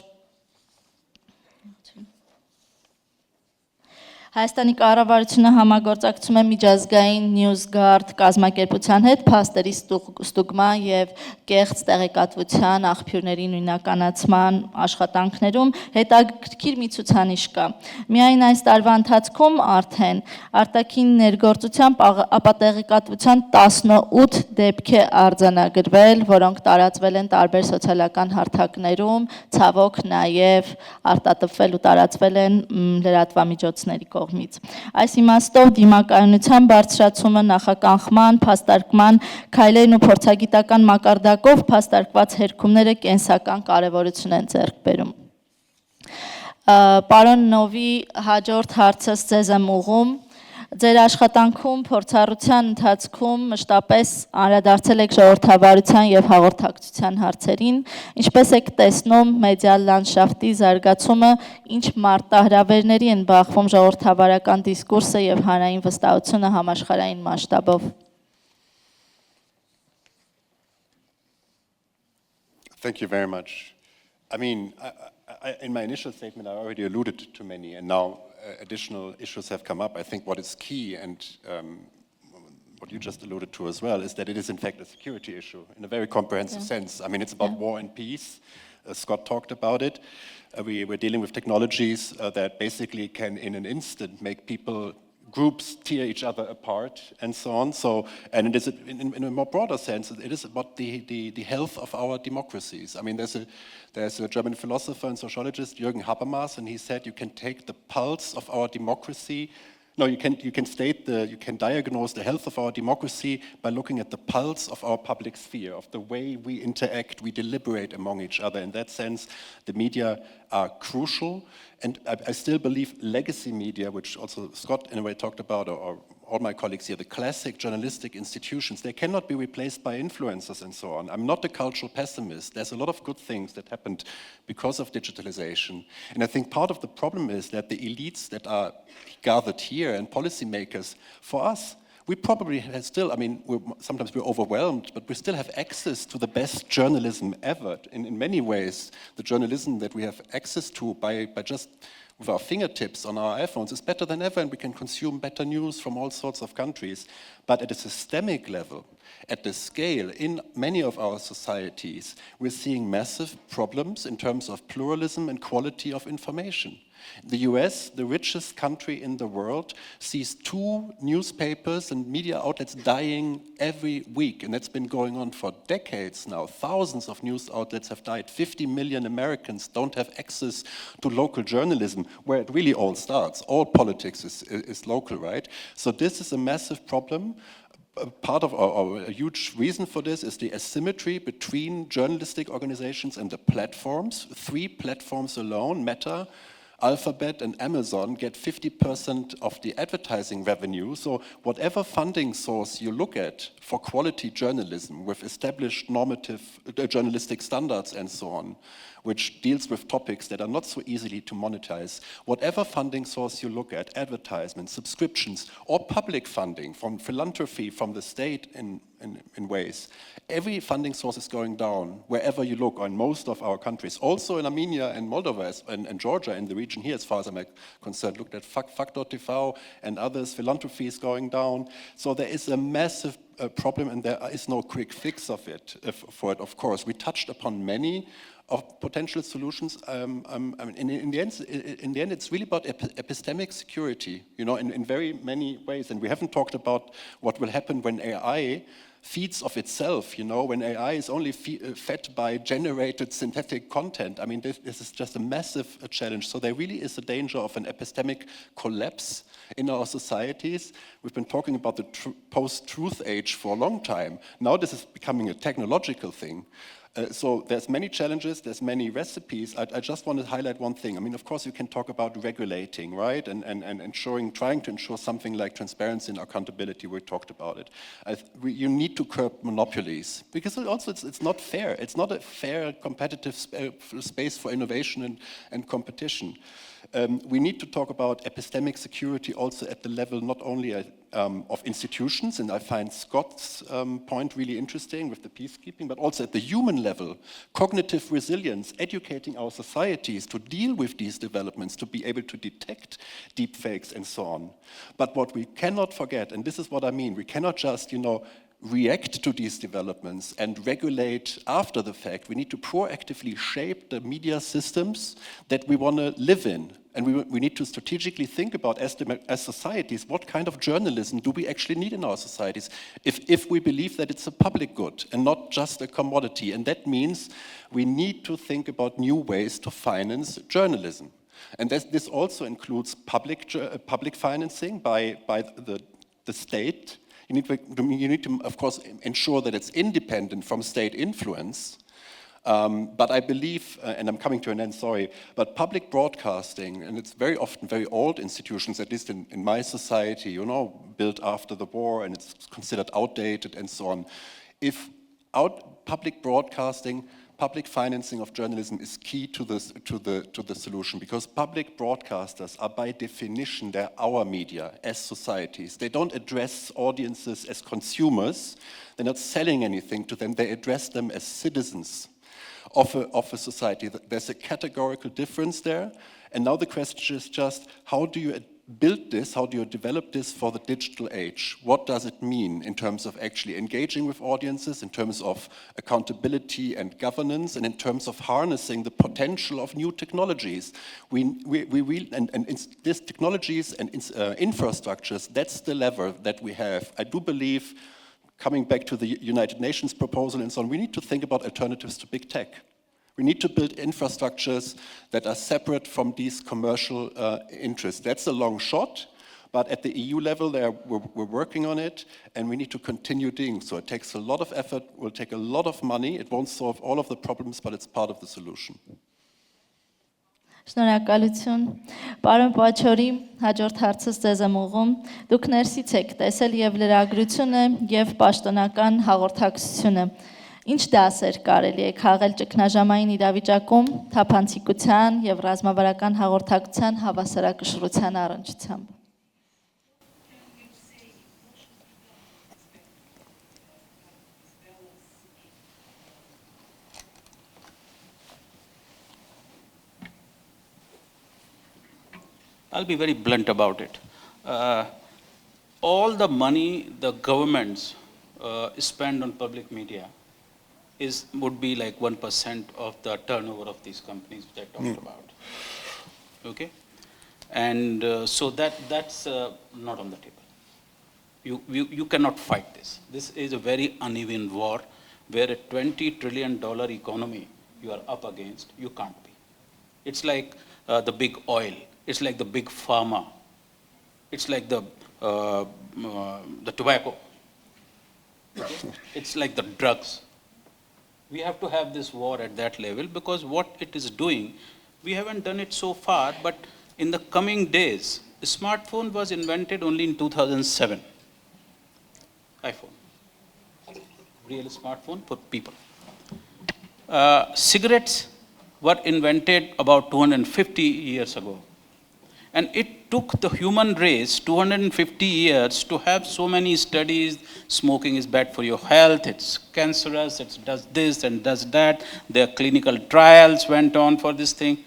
Հայաստանի կառավարությունը համագործակցում է միջազգային NewsGuard կազմակերպության հետ փաստերի ստուգման եւ կեղծ տեղեկատվության աղբյուրների նույնականացման աշխատանքներում հետաքրքիր մի ցուցանիշ կա։ Միայն այս տարվա ընթացքում արդեն արտաքին ներգործությամբ ապատեղեկատվության 18 դեպք է արձանագրվել, որոնք տարածվել են տարբեր սոցիալական հարթակներում, ցավոք նաեւ արտատպվել ու տարածվել են լրատվամիջոցների կողմից։ Այս իմաստով դիմակայունության բարձրացումը նախականխման, փաստարկման քայլերն ու փորձագիտական մակարդակով փաստարկված հերքումները կենսական կարևորություն են ձեռք բերում։ Պարոն Novy, հաջորդ հարցս ձեզ եմ ուղղում։ Ձեր աշխատանքում փորձառության ընթացքում մշտապես անդրադարձել եք ժողովրդավարության եւ հաղորդակցության հարցերին, ինչպես եք տեսնում մեդիա լանդշաֆտի զարգացումը, ինչ մարտահրավերների են բախվում ժողովրդավարական դիսկուրսը եւ հանրային վստահությունը համաշխարհային մասշտաբով։ Thank you very much. I mean, in my initial statement, I already alluded to many, and now additional issues have come up. I think what is key, and what you just alluded to as well, is that it is in fact a security issue in a very comprehensive sense. I mean, it's about war and peace. Scott talked about it. We're dealing with technologies that basically can, in an instant, make groups tear each other apart and so on. So, and it is in a more broader sense, it is about the health of our democracies. I mean, there's a German philosopher and sociologist, Jürgen Habermas, and he said you can take the pulse of our democracy. No, you can diagnose the health of our democracy by looking at the pulse of our public sphere, of the way we interact, we deliberate among each other. In that sense, the media are crucial. And I still believe legacy media, which also Scott in a way talked about, or all my colleagues here, the classic journalistic institutions, they cannot be replaced by influencers and so on. I'm not a cultural pessimist. There's a lot of good things that happened because of digitalization. And I think part of the problem is that the elites that are gathered here and policymakers, for us, we probably still, I mean, sometimes we're overwhelmed, but we still have access to the best journalism ever. In many ways, the journalism that we have access to by just with our fingertips on our iPhones is better than ever, and we can consume better news from all sorts of countries. But at a systemic level, at the scale, in many of our societies, we're seeing massive problems in terms of pluralism and quality of information. The US, the richest country in the world, sees 2 newspapers and media outlets dying every week, and that's been going on for decades now. Thousands of news outlets have died. 50 million Americans don't have access to local journalism, where it really all starts. All politics is local, right? So this is a massive problem. Part of a huge reason for this is the asymmetry between journalistic organizations and the platforms. 3 platforms alone, Meta, Alphabet and Amazon, get 50% of the advertising revenue. So whatever funding source you look at for quality journalism with established normative journalistic standards and so on, which deals with topics that are not so easily to monetize, whatever funding source you look at, advertisements, subscriptions, or public funding from philanthropy, from the state in ways, every funding source is going down wherever you look in most of our countries. Also in Armenia and Moldova and Georgia, in the region here, as far as I'm concerned, looked at Fak.tv and others, philanthropy is going down. So there is a massive problem, and there is no quick fix of it, for it, of course. We touched upon many of potential solutions. I mean, in the end, it's really about epistemic security, you know, in very many ways. And we haven't talked about what will happen when AI feeds of itself, you know, when AI is only fed by generated synthetic content. I mean, this is just a massive challenge. So there really is a danger of an epistemic collapse in our societies. We've been talking about the post-truth age for a long time. Now this is becoming a technological thing. So there's many challenges, there's many recipes. I just want to highlight one thing. I mean, of course, you can talk about regulating, right? And trying to ensure something like transparency and accountability. We talked about it. You need to curb monopolies, because also it's not fair. It's not a fair competitive space for innovation and competition. We need to talk about epistemic security also at the level not only of institutions, and I find Scott's point really interesting with the peacekeeping, but also at the human level, cognitive resilience, educating our societies to deal with these developments, to be able to detect deepfakes and so on. But what we cannot forget, and this is what I mean, we cannot just, you know, react to these developments and regulate after the fact. We need to proactively shape the media systems that we want to live in. And we need to strategically think about, as societies, what kind of journalism do we actually need in our societies if we believe that it's a public good and not just a commodity. And that means we need to think about new ways to finance journalism. And this also includes public financing by the state. You need to, of course, ensure that it's independent from state influence. But I believe, and I'm coming to an end, sorry, but public broadcasting, and it's very often very old institutions, at least in my society, you know, built after the war, and it's considered outdated and so on. If public broadcasting, public financing of journalism is key to the solution, because public broadcasters are by definition, they're our media as societies. They don't address audiences as consumers. They're not selling anything to them. They address them as citizens of a society. There's a categorical difference there. And now the question is just, how do you build this, how do you develop this for the digital age? What does it mean in terms of actually engaging with audiences, in terms of accountability and governance, and in terms of harnessing the potential of new technologies? These technologies and infrastructures, that's the lever that we have. I do believe, coming back to the United Nations proposal and so on, we need to think about alternatives to big tech. We need to build infrastructures that are separate from these commercial interests. That's a long shot, but at the EU level, we're working on it, and we need to continue doing so. It takes a lot of effort, will take a lot of money. It won't solve all of the problems, but it's part of the solution. Շնորհակալություն։ Պարոն Pachauri, հաջորդ հարցս ձեզ եմ ուղղում։ Դուք ներսից եք տեսել եւ լրագրությունը եւ պաշտոնական հաղորդակցությունը։ Ինչ դասեր կարելի է քաղել ճգնաժամային իրավիճակում թափանցիկության եւ ռազմավարական հաղորդակցության հավասարակշռության առնչությամբ։ I'll be very blunt about it. All the money the governments spend on public media would be like 1% of the turnover of these companies which I talked about. Okay? And so that's not on the table. You cannot fight this. This is a very uneven war where a $20 trillion economy you are up against, you can't be. It's like the big oil. It's like the big pharma. It's like the tobacco. Okay? It's like the drugs. We have to have this war at that level because what it is doing, we haven't done it so far, but in the coming days, the smartphone was invented only in 2007. iPhone. Real smartphone for people. Cigarettes were invented about 250 years ago. And it took the human race 250 years to have so many studies. Smoking is bad for your health, it's cancerous, it does this and does that. Their clinical trials went on for this thing.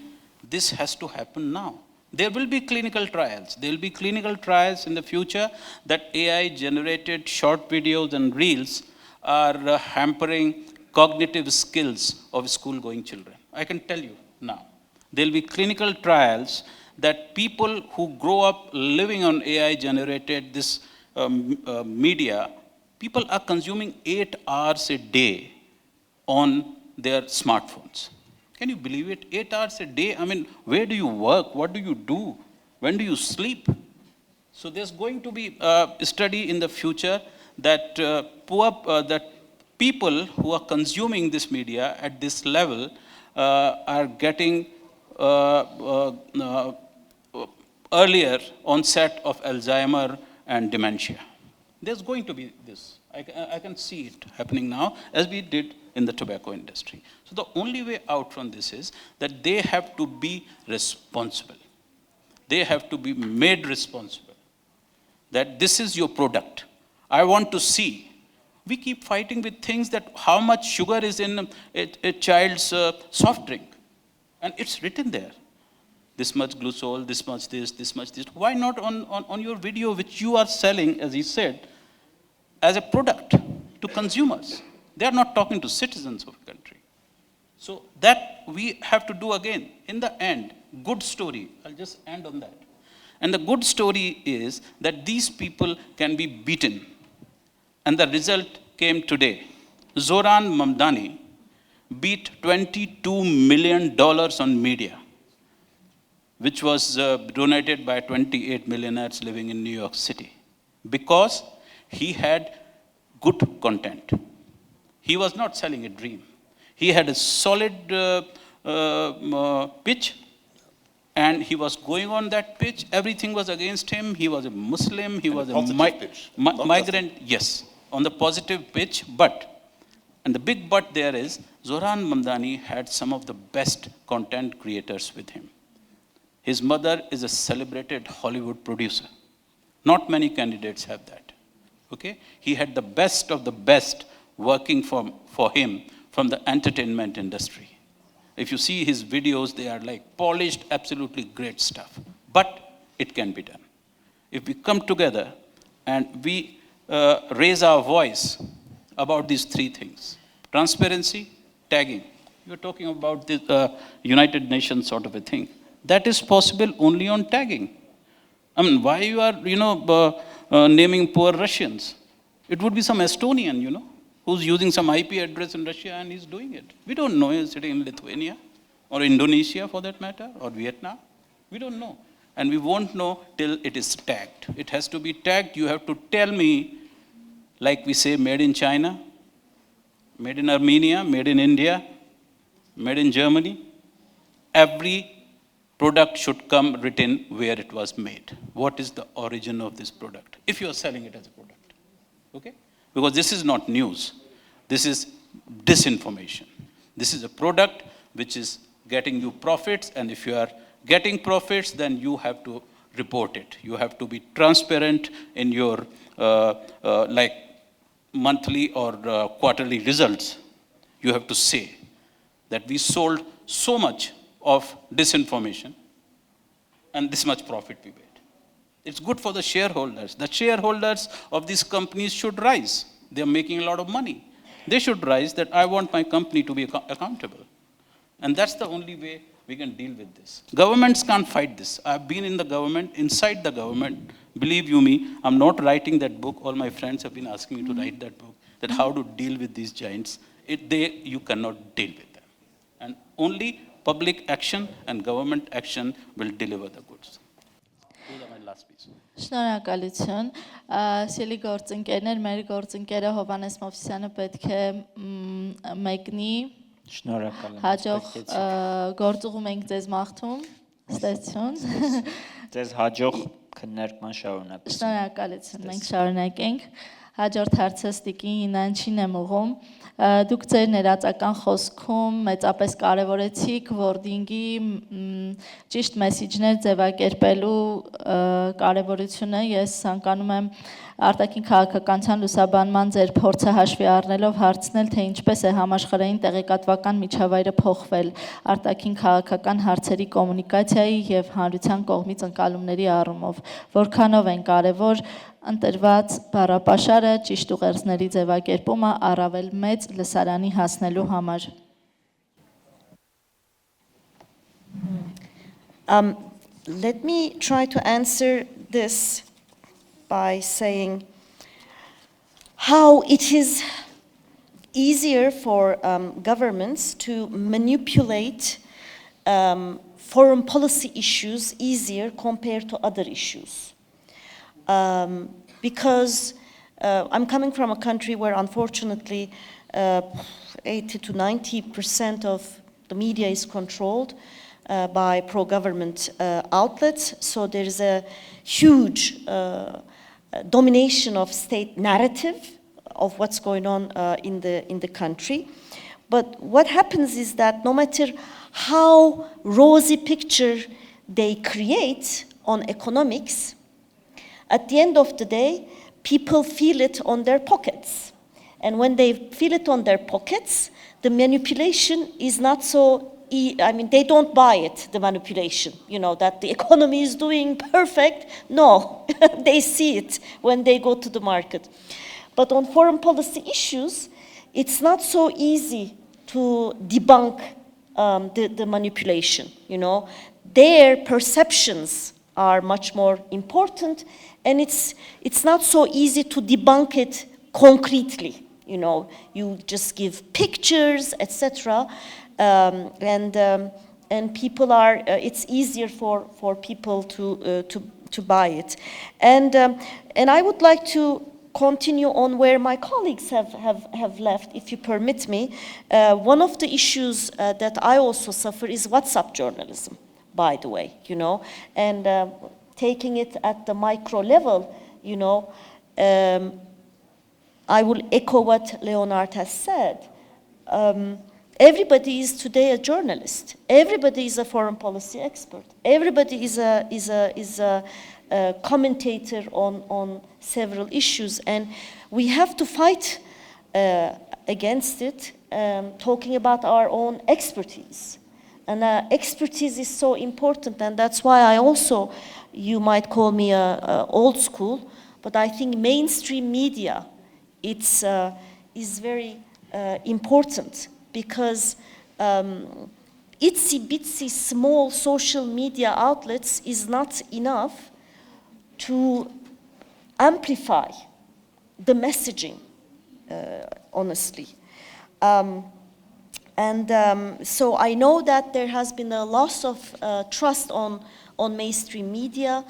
This has to happen now. There will be clinical trials. There will be clinical trials in the future that AI-generated short videos and reels are hampering cognitive skills of school-going children. I can tell you now. There will be clinical trials that people who grow up living on AI-generated this media, people are consuming 8 hours a day on their smartphones. Can you believe it? 8 hours a day? I mean, where do you work? What do you do? When do you sleep? So there's going to be a study in the future that that people who are consuming this media at this level are getting earlier onset of Alzheimer and dementia. There's going to be this. I can see it happening now, as we did in the tobacco industry. So the only way out from this is that they have to be responsible. They have to be made responsible. That this is your product. I want to see. We keep fighting with things that how much sugar is in a child's soft drink. And it's written there. This much glucose, this much this, this much this. Why not on your video, which you are selling, as he said, as a product to consumers? They are not talking to citizens of the country. So that we have to do again. In the end, good story. I'll just end on that. And the good story is that these people can be beaten. And the result came today. Zoran Mamdani beat $22 million on media, which was donated by 28 millionaires living in New York City, because he had good content. He was not selling a dream. He had a solid pitch, and he was going on that pitch. Everything was against him. He was a Muslim. He was a migrant. Yes, on the positive pitch. But, and the big but there is, Zoran Mamdani had some of the best content creators with him. His mother is a celebrated Hollywood producer. Not many candidates have that. Okay? He had the best of the best working for him from the entertainment industry. If you see his videos, they are like polished, absolutely great stuff. But it can be done. If we come together and we raise our voice about these three things: transparency, tagging. You're talking about this United Nations sort of a thing. That is possible only on tagging. I mean, why you are, naming poor Russians? It would be some Estonian, who's using some IP address in Russia and he's doing it. We don't know he's sitting in Lithuania or Indonesia for that matter, or Vietnam. We don't know. And we won't know till it is tagged. It has to be tagged. You have to tell me, like we say, made in China, made in Armenia, made in India, made in Germany. Every product should come written where it was made. What is the origin of this product? If you are selling it as a product. Okay? Because this is not news. This is disinformation. This is a product which is getting you profits, and if you are getting profits, then you have to report it. You have to be transparent in your like monthly or quarterly results. You have to say that we sold so much of disinformation and this much profit we made. It's good for the shareholders. The shareholders of these companies should rise. They are making a lot of money. They should rise that I want my company to be accountable. And that's the only way we can deal with this. Governments can't fight this. I've been in the government, inside the government. Believe you me, I'm not writing that book. All my friends have been asking me to write that book, that how to deal with these giants. You cannot deal with them. And only public action and government action will deliver the goods. Those are my last piece. Շնորհակալություն։ Սիրելի գործընկերներ, մեր գործընկերը Hovhannes Movsisյանը պետք է մեկնի։ Շնորհակալ եմ։ Հաջող գործուղում ենք ձեզ մաղթում։ Ստեցություն։ Ձեզ հաջող քննարկման շարունակություն։ Շնորհակալություն, մենք շարունակենք։ Հաջորդ հարցը Ստիկին Yinançին եմ ուղղում։ Դուք ձեր ներածական խոսքում մեծապես կարևորեցիք wording-ի ճիշտ մեսիջներ ձևակերպելու կարևորությունը։ Ես ցանկանում եմ արտաքին քաղաքականության լուսաբանման ձեր փորձը հաշվի առնելով հարցնել, թե ինչպես է համաշխարհային տեղեկատվական միջավայրը փոխվել արտաքին քաղաքական հարցերի կոմունիկացիայի եւ հանրության կողմից ընկալումների առումով, որքանով են կարևոր ընտրված բառապաշարը, ճիշտ ուղերձների ձևակերպումը առավել մեծ լսարանի հասնելու համար։ Let me try to answer this by saying how it is easier for governments to manipulate foreign policy issues easier compared to other issues. Because I'm coming from a country where unfortunately 80 to 90% of the media is controlled by pro-government outlets, so there is a huge domination of state narrative of what's going on in the country. But what happens is that no matter how rosy picture they create on economics, at the end of the day, people feel it on their pockets. And when they feel it on their pockets, the manipulation is not so they don't buy it, the manipulation, that the economy is doing perfect. No, they see it when they go to the market. But on foreign policy issues, it's not so easy to debunk the manipulation, Their perceptions are much more important, and it's not so easy to debunk it concretely, You just give pictures, etc., and people are. It's easier for people to buy it, and I would like to continue on where my colleagues have left, if you permit me. One of the issues that I also suffer is WhatsApp journalism, by the way, and taking it at the micro level, I will echo what Leonard has said. Everybody is today a journalist. Everybody is a foreign policy expert. Everybody is a commentator on several issues, and we have to fight against it, talking about our own expertise. And expertise is so important, and that's why I also, you might call me old school, but I think mainstream media is very important, because itsy-bitsy small social media outlets is not enough to amplify the messaging, honestly. So I know that there has been a loss of trust on mainstream media.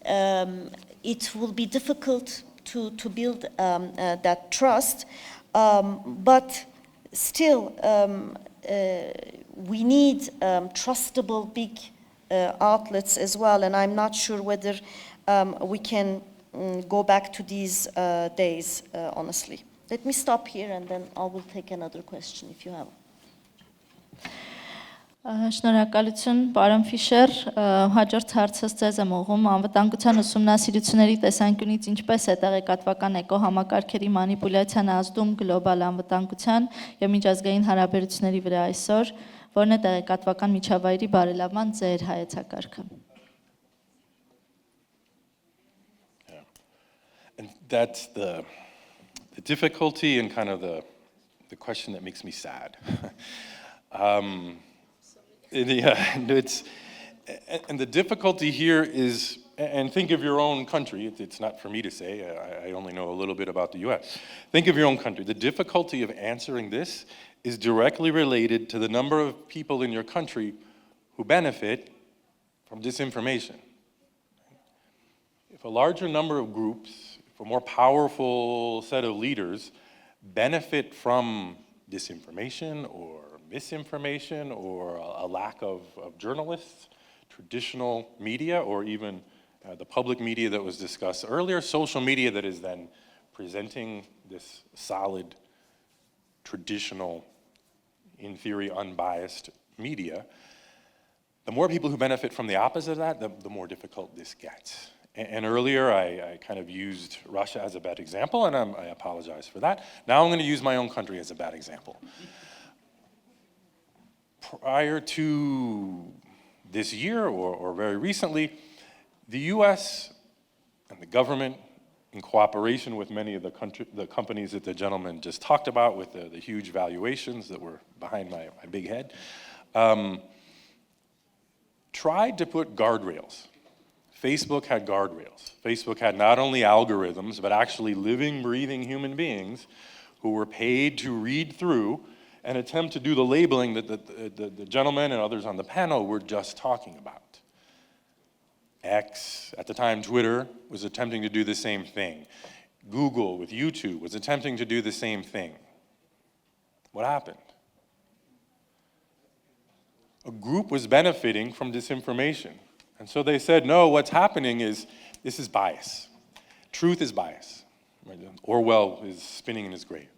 It will be difficult to build that trust, but still we need trustable big outlets as well, and I'm not sure whether we can go back to these days, honestly. Let me stop here, and then I will take another question if you have. Շնորհակալություն, պարոն Ֆիշեր, հաջորդ հարցս ձեզ եմ ուղղում, անվտանգության ուսումնասիրությունների տեսանկյունից ինչպես է տեղեկատվական էկոհամակարգերի մանիպուլյացիան ազդում գլոբալ անվտանգության եւ միջազգային հարաբերությունների վրա այսօր, որն է տեղեկատվական միջավայրի բարելավման ձեր հայեցակարգը։ And that's the difficulty and kind of the question that makes me sad. And the difficulty here is, and think of your own country, it's not for me to say, I only know a little bit about the US. Think of your own country. The difficulty of answering this is directly related to the number of people in your country who benefit from disinformation. If a larger number of groups, if a more powerful set of leaders benefit from disinformation or misinformation or a lack of journalists, traditional media, or even the public media that was discussed earlier, social media that is then presenting this solid, traditional, in theory, unbiased media, the more people who benefit from the opposite of that, the more difficult this gets. And earlier, I kind of used Russia as a bad example, and I apologize for that. Now I'm going to use my own country as a bad example. Prior to this year, or very recently, the US and the government, in cooperation with many of the companies that the gentleman just talked about, with the huge valuations that were behind my big head, tried to put guardrails. Facebook had guardrails. Facebook had not only algorithms, but actually living, breathing human beings who were paid to read through and attempt to do the labeling that the gentleman and others on the panel were just talking about. X, at the time Twitter, was attempting to do the same thing. Google with YouTube was attempting to do the same thing. What happened? A group was benefiting from disinformation. And so they said, no, what's happening is, this is bias. Truth is bias. Orwell is spinning in his grave.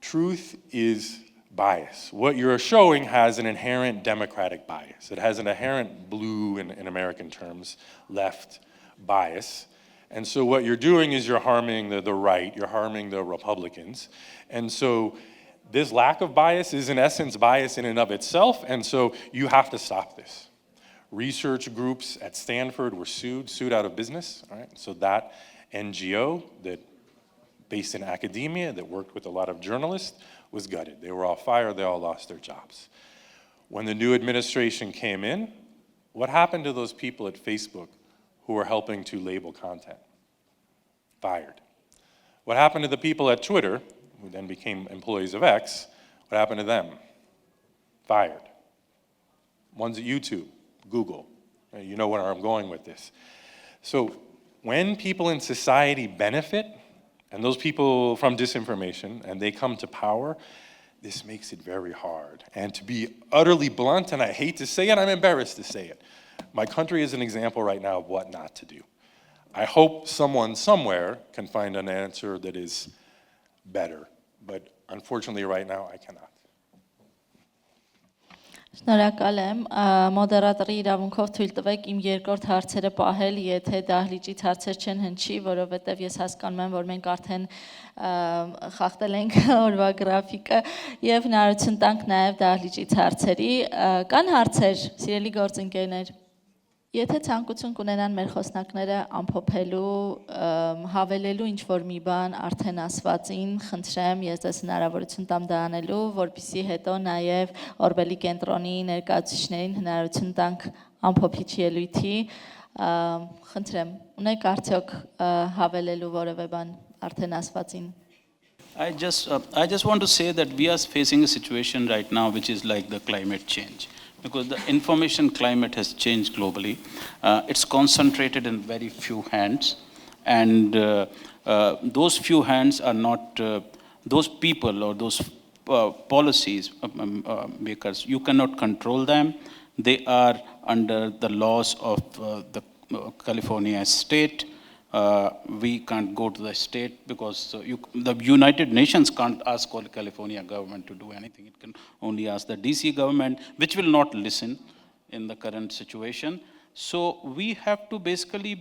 Truth is bias. What you're showing has an inherent democratic bias. It has an inherent blue, in American terms, left bias. And so what you're doing is you're harming the right, you're harming the Republicans. And so this lack of bias is in essence bias in and of itself, and so you have to stop this. Research groups at Stanford were sued out of business, all right? So that NGO that based in academia that worked with a lot of journalists was gutted. They were all fired, they all lost their jobs. When the new administration came in, what happened to those people at Facebook who were helping to label content? Fired. What happened to the people at Twitter, who then became employees of X? What happened to them? Fired. Ones at YouTube, Google. You know where I'm going with this. So when people in society benefit, and those people from disinformation, and they come to power, this makes it very hard. And to be utterly blunt, and I hate to say it, I'm embarrassed to say it, my country is an example right now of what not to do. I hope someone somewhere can find an answer that is better, but unfortunately right now I cannot. Շնորհակալ եմ, մոդերատորի իրավունքով թույլ տվեք իմ երկրորդ հարցերը պահել, եթե դահլիճից հարցեր չեն հնչի, որովհետև ես հասկանում եմ, որ մենք արդեն խախտել ենք օրվա գրաֆիկը եւ հնարավորություն տանք նաեւ դահլիճից հարցերի, կան հարցեր, սիրելի գործընկերներ, եթե ցանկություն կունենան մեր խոսնակները ամփոփելու, հավելելու ինչ-որ մի բան արդեն ասվածին, խնդրեմ, ես ձեզ հնարավորություն տամ դա անելու, որպեսզի հետո նաև Օրբելի կենտրոնի ներկայացուցիչներին հնարավորություն տանք ամփոփիչ ելույթի, խնդրեմ, ունեք արդյոք հավելելու որևէ բան արդեն ասվածին։ I just want to say that we are facing a situation right now which is like the climate change. Because the information climate has changed globally. It's concentrated in very few hands. And those few hands are not, those people or those policies makers, you cannot control them. They are under the laws of the California state. We can't go to the state because the United Nations can't ask the California government to do anything. It can only ask the DC government, which will not listen in the current situation. So we have to basically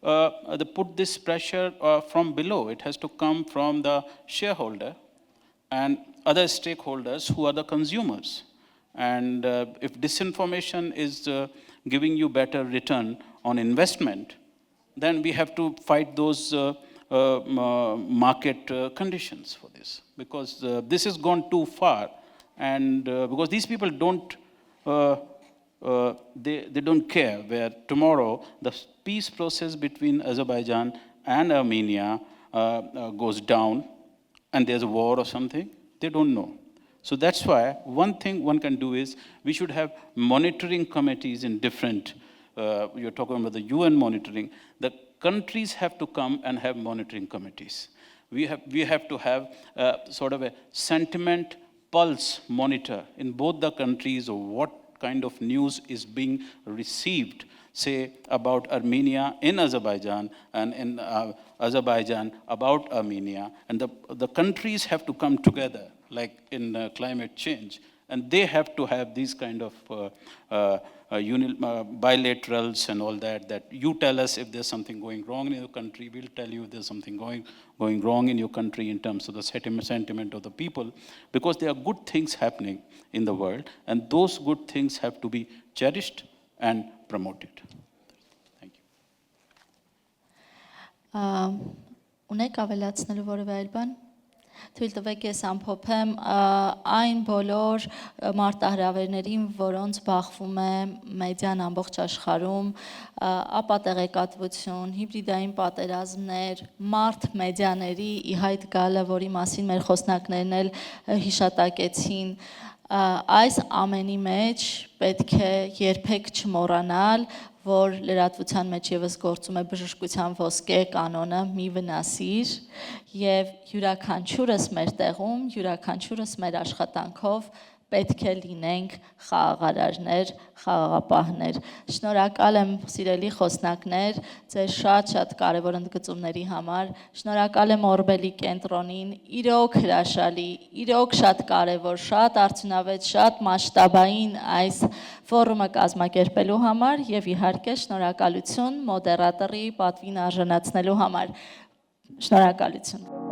put this pressure from below. It has to come from the shareholder and other stakeholders who are the consumers. And if disinformation is giving you better return on investment, then we have to fight those market conditions for this, because this has gone too far, and because these people don't, they don't care where tomorrow the peace process between Azerbaijan and Armenia goes down and there's a war or something, they don't know. So that's why one thing one can do is we should have monitoring committees in different, you're talking about the UN monitoring, the countries have to come and have monitoring committees. We have to have sort of a sentiment pulse monitor in both the countries of what kind of news is being received, say about Armenia in Azerbaijan and in Azerbaijan about Armenia. And the countries have to come together, like in climate change. And they have to have these kind of bilaterals and all that, that you tell us if there's something going wrong in your country, we'll tell you if there's something going wrong in your country in terms of the sentiment of the people, because there are good things happening in the world, and those good things have to be cherished and promoted. Thank you. Ունեք ավելացնելու որևէ այլ բան։ Թույլ տվեք ես ամփոփեմ այն բոլոր մարտահրավերներին, որոնց բախվում է մեդիան ամբողջ աշխարհում, ապա տեղեկատվություն, հիբրիդային պատերազմներ, մարդ մեդիաների ի հայտ գալը, որի մասին մեր խոսնակներն էլ հիշատակեցին, այս ամենի մեջ պետք է երբեք չմոռանալ, որ լրատվության մեջ եւս գործում է բժշկության ոսկե կանոնը՝ մի վնասիր, եւ յուրաքանչյուրս մեր տեղում, յուրաքանչյուրս մեր աշխատանքով պետք է լինենք խաղաղարարներ, խաղաղապահներ։ Շնորհակալ եմ սիրելի խոսնակներ, ձեր շատ կարևոր ընդգծումների համար։ Շնորհակալ եմ Օրբելի կենտրոնին, իրոք հրաշալի, իրոք շատ կարևոր, շատ արդյունավետ, շատ մասշտաբային այս ֆորումը կազմակերպելու համար եւ իհարկե շնորհակալություն մոդերատորի պատվին արժանացնելու համար։ Շնորհակալություն։